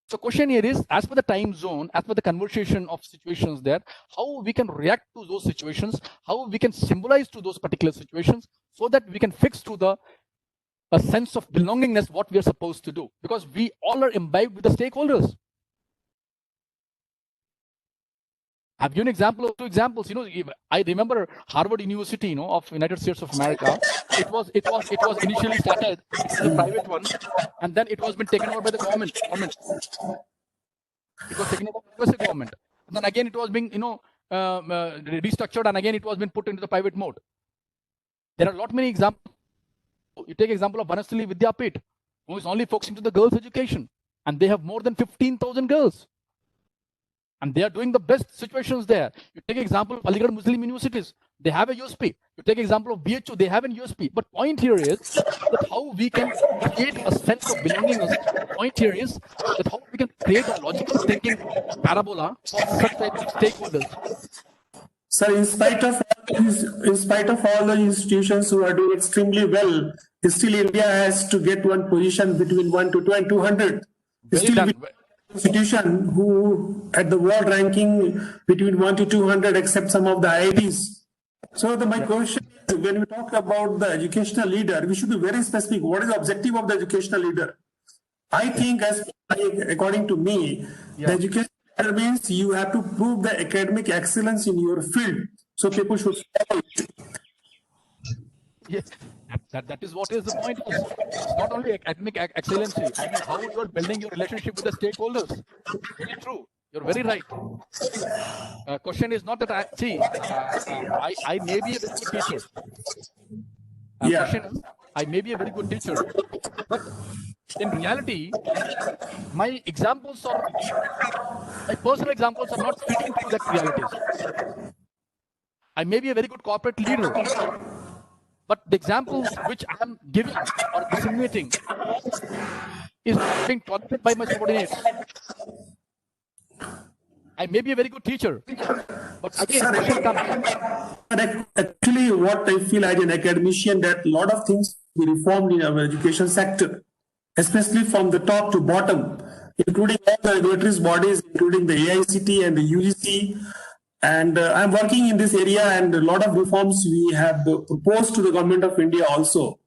So question here is, as per the time zone, as per the conversation of situations there, how we can react to those situations, how we can symbolize to those particular situations, so that we can fix to a sense of belongingness what we are supposed to do, because we all are imbibed with the stakeholders. I've given example of 2 examples. I remember Harvard University, of United States of America. It was initially started as a private one, and then it was been taken over by the government. It was taken over by the government. And then again, it was being, restructured, and again it was been put into the private mode. There are a lot many examples You take example of Vanasthali Vidyapit, who is only focusing to the girls' education, and they have more than 15,000 girls. And they are doing the best situations there. You take example of Aligarh Muslim universities, they have a USP. You take example of BHU, they have a USP. But point here is that how we can create a sense of belongingness. Point here is that how we can create a logical thinking parabola for such type of stakeholders. Sir, in spite of all the institutions who are doing extremely well, still India has to get one position between 1 to 200. Very Still, done. institution who at the world ranking between 1 to 200, except some of the IITs. So my question is, when we talk about the educational leader, we should be very specific. What is the objective of the educational leader? I think, according to me, the educational leader means you have to prove the academic excellence in your field. So people should follow it. Yes, that is what is the point. It's not only academic excellency. I mean, how you are building your relationship with the stakeholders. Very true. You're very right. Question is not that I may be a very good teacher. Question is, I may be a very good teacher, but in reality, my personal examples are not fitting to that realities. I may be a very good corporate leader, but the examples which I am giving or disseminating is not being tolerated by my subordinates. I may be a very good teacher, but again, question comes. Actually, what I feel as an academician, that a lot of things be reformed in our education sector, especially from the top to bottom, including all the regulatory bodies, including the AICT and the UGC. And I'm working in this area, and a lot of reforms we have proposed to the government of India also.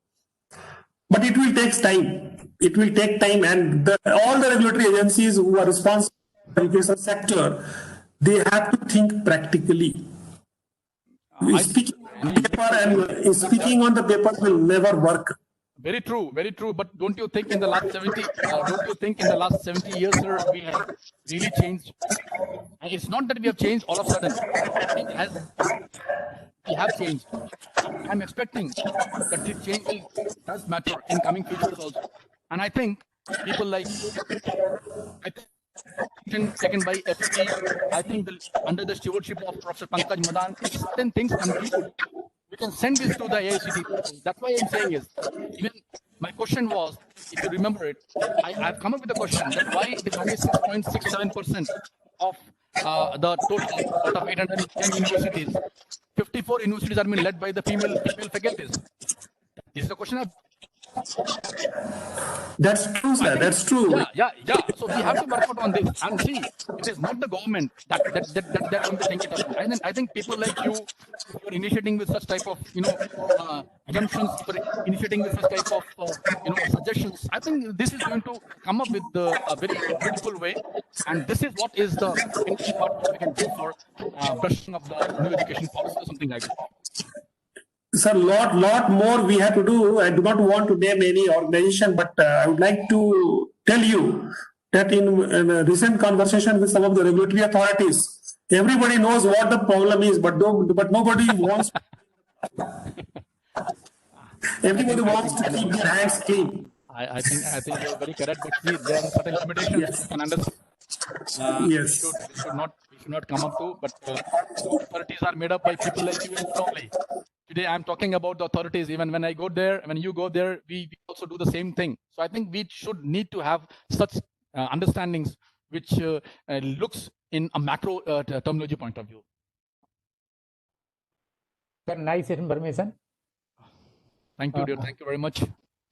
But it will take time. It will take time, and all the regulatory agencies who are responsible for the education sector, they have to think practically. Speaking on the paper will never work. Very true, very true. But don't you think in the last 70 years, sir, we have really changed? And it's not that we have changed all of a sudden. We have changed. I'm expecting that this change does matter in coming futures also. And I think people like taken by FDP, I think under the stewardship of Professor Pankaj Madan, certain things conclude. We can send this to the AICT. That's why I'm saying is, even my question was, if you remember it, I've come up with a question that why it is only 6.67% of the total out of 810 universities. 54 universities are being led by the female faculties. This is the question I've. That's true, sir. That's true. Yeah. So we have to work out on this and see. It is not the government that going to think it up. And I think people like you are initiating with such type of assumptions, initiating with such type of suggestions. I think this is going to come up with a very beautiful way, and this is what is the part we can do for brushing up the new education policy or something like that. Sir, lot more we have to do. I do not want to name any organization, but I would like to tell you that in a recent conversation with some of the regulatory authorities, everybody knows what the problem is, but nobody wants. Everybody wants to keep their hands clean. I think you're very correct, but see, there are certain limitations you can understand. Yes. We should not come up to, but authorities are made up by people like you and only. Today, I'm talking about the authorities. Even when I go there, when you go there, we also do the same thing. So I think we should need to have such understandings which looks in a macro terminology point of view. Sir, nice information. Thank you, dear. Thank you very much.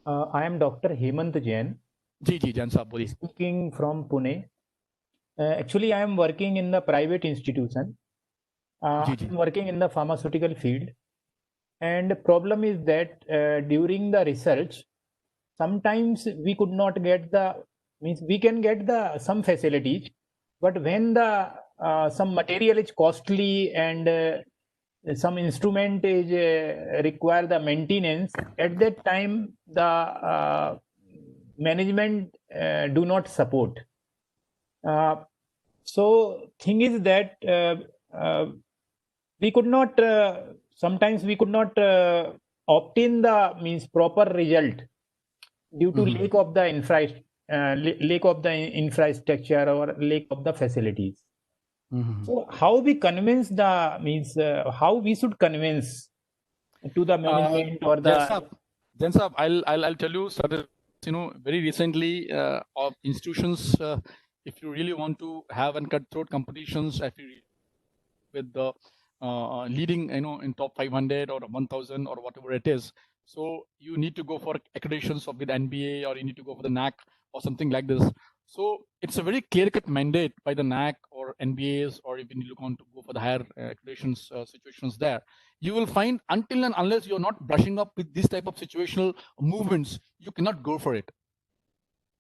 I am Dr. Hemant Jain. Ji, Jain Saab, boliye. Speaking from Pune. Actually, I am working in the private institution. I'm working in the pharmaceutical field. And the problem is that during the research, sometimes we could not get we can get some facilities, but when some material is costly and some instrument is require the maintenance, at that time the management do not support. So thing is that we could not sometimes we could not obtain the means proper result due to Mhm. lack of the infrastructure or lack of the facilities. Mhm. So how we convince the means how we should convince to the management or the Jensab, I'll tell you, sir, very recently, of institutions, if you really want to have and cutthroat competitions, with the leading, in top 500 or 1000 or whatever it is. So you need to go for accreditations with NBA, or you need to go for the NAC or something like this. So it's a very clear-cut mandate by the NAC or NBAs, or even you look on to go for the higher accreditations situations there. You will find until and unless you're not brushing up with this type of situational movements, you cannot go for it.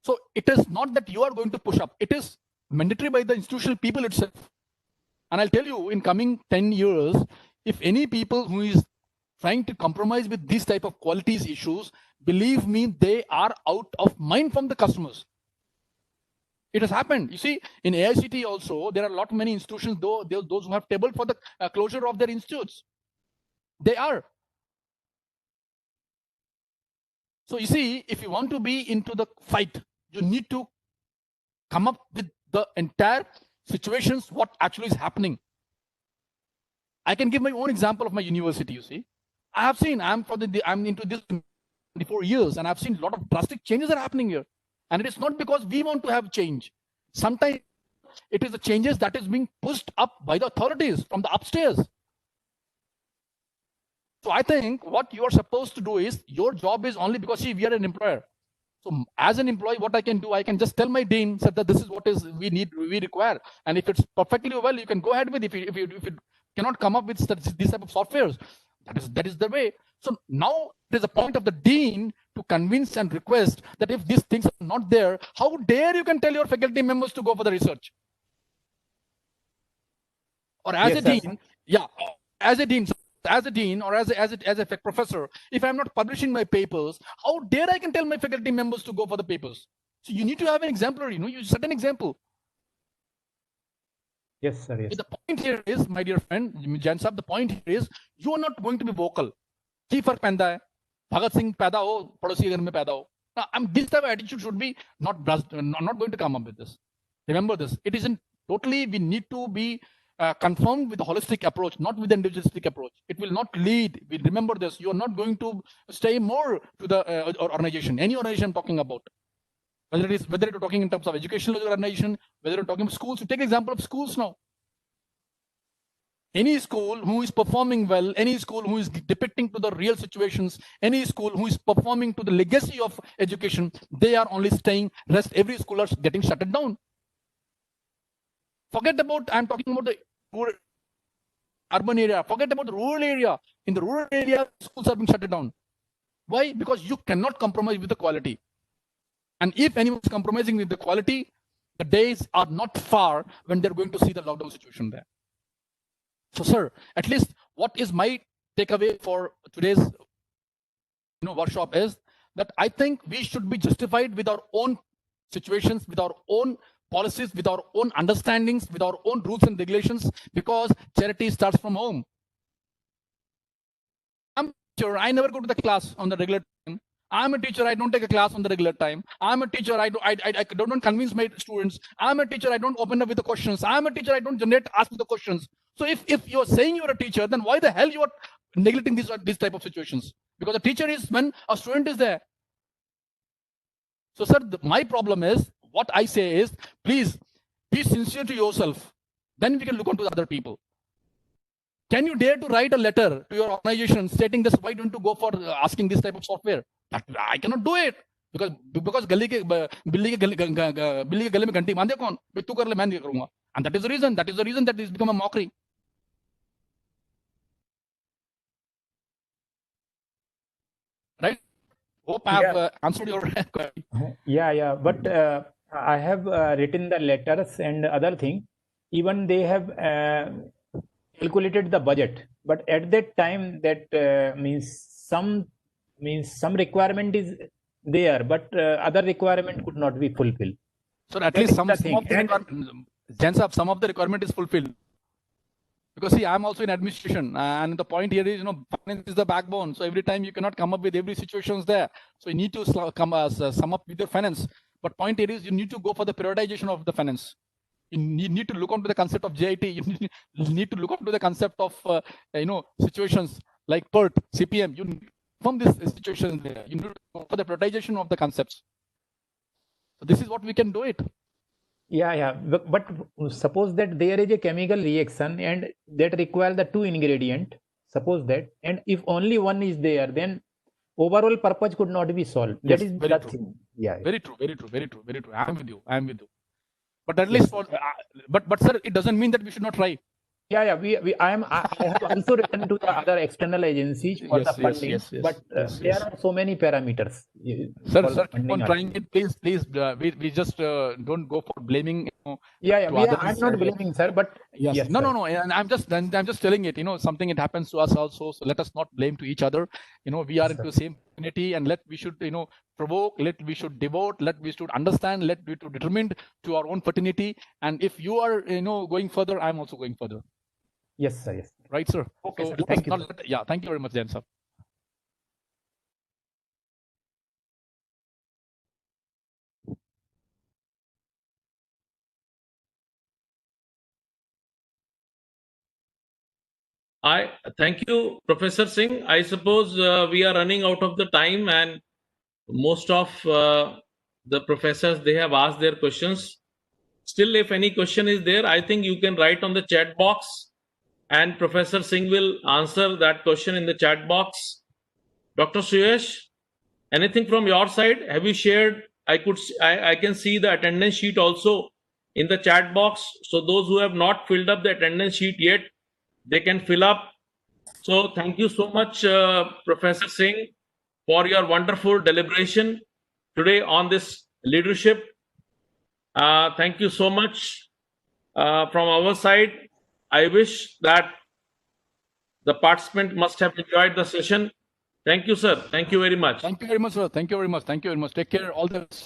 So it is not that you are going to push up. It is mandatory by the institutional people itself. And I'll tell you, in coming 10 years, if any people who is trying to compromise with these type of qualities issues, believe me, they are out of mind from the customers. It has happened. You see, in AICT also, there are a lot many institutions, though those who have tabled for the closure of their institutes. They are. So you see, if you want to be into the fight, you need to come up with the entire situations, what actually is happening. I can give my own example of my university. You see, I have seen, I'm into this 24 years, and I've seen a lot of drastic changes are happening here. And it is not because we want to have change. Sometimes it is the changes that is being pushed up by the authorities from the upstairs. So I think what you are supposed to do is, your job is only because, see, we are an employer. So as an employee, what I can do, I can just tell my dean that this is what is we require. And if it's perfectly well, you can go ahead with it. If you cannot come up with these type of softwares, that is the way. So now there's a point of the dean to convince and request that if these things are not there, how dare you can tell your faculty members to go for the research? Or as Yes, a dean, yeah, as a dean or as a professor, if I'm not publishing my papers, how dare I can tell my faculty members to go for the papers? So you need to have an exemplary, you set an example. Yes, sir. Yes. The point here is, my dear friend Jain Saab, the point here is, you are not going to be vocal. की फर्क पैदा है, भगत सिंह पैदा हो, पड़ोसी घर में पैदा हो. This type of attitude should be not going to come up with this. Remember this. It isn't totally. We need to be conformed with the holistic approach, not with the individualistic approach. It will not lead. We remember this. You are not going to stay more to the organization. Any organization I'm talking about, whether you're talking in terms of educational organization, whether you're talking about schools. You take example of schools now. Any school who is performing well, any school who is depicting to the real situations, any school who is performing to the legacy of education, they are only staying. Rest every school are getting shut down. Forget about, I'm talking about the urban area. Forget about the rural area. In the rural area, schools are being shut down. Why? Because you cannot compromise with the quality. And if anyone is compromising with the quality, the days are not far when they're going to see the lockdown situation there. So, sir, at least what is my takeaway for today's workshop is that I think we should be justified with our own situations, with our own policies, with our own understandings, with our own rules and regulations, because charity starts from home. I'm sure I never go to the class on the regular time. I'm a teacher, I don't take a class on the regular time. I'm a teacher, I don't convince my students. I'm a teacher, I don't open up with the questions. I'm a teacher, I don't ask the questions. So if you're saying you're a teacher, then why the hell you are neglecting these type of situations? Because a teacher is when a student is there. So, sir, my problem is, what I say is, please be sincere to yourself. Then we can look onto the other people. Can you dare to write a letter to your organization stating this? Why don't you go for asking this type of software? I cannot do it because गली के बिल्ली के गले में घंटी बांधे कौन? तू कर ले, मैं नहीं करूंगा. And that is the reason. That is the reason that it's become a mockery. Right? Hope I have answered your query. Yeah. But I have written the letters and other thing. Even they have calculated the budget, but at that time that some requirement is there, but other requirement could not be fulfilled. So at least some of the requirement is fulfilled. Because see, I'm also in administration, and the point here is, finance is the backbone. So every time you cannot come up with every situations there. So you need to sum up with your finance. But point here is you need to go for the prioritization of the finance. You need to look onto the concept of JIT. You need to look onto the concept of situations like PERT, CPM. You from this situation there. You need to go for the prioritization of the concepts. So this is what we can do it. Yeah. But suppose that there is a chemical reaction and that requires the 2 ingredient. Suppose that, and if only one is there, then overall purpose could not be solved. Yes, that is very the true. thing. Yeah. Very true. I am with you. But at least for but sir, it doesn't mean that we should not try. Yeah. I have also written to the other external agencies for the funding, but there are so many parameters. Sir, keep on trying it, please. We just don't go for blaming. I'm not blaming, sir, but yes. No. And I'm just telling it. Something it happens to us also. So let us not blame to each other. We are into the same community, and we should provoke. We should devote. We should understand. We should determined to our own fraternity. And if you are going further, I'm also going further. Yes, sir. Yes. Right, sir. Okay, so sir. Thank you. Thank you very much, then, sir. I thank you, Professor Singh. I suppose we are running out of the time, and most of the professors, they have asked their questions. Still, if any question is there, I think you can write on the chat box, and Professor Singh will answer that question in the chat box. Dr. Suyash, anything from your side? Have you shared? I can see the attendance sheet also in the chat box. So those who have not filled up the attendance sheet yet, they can fill up. So thank you so much, Professor Singh, for your wonderful deliberation today on this leadership. Thank you so much from our side. I wish that the participant must have enjoyed the session. Thank you, sir. Thank you very much. Thank you very much, sir. Thank you very much. Take care. All the best.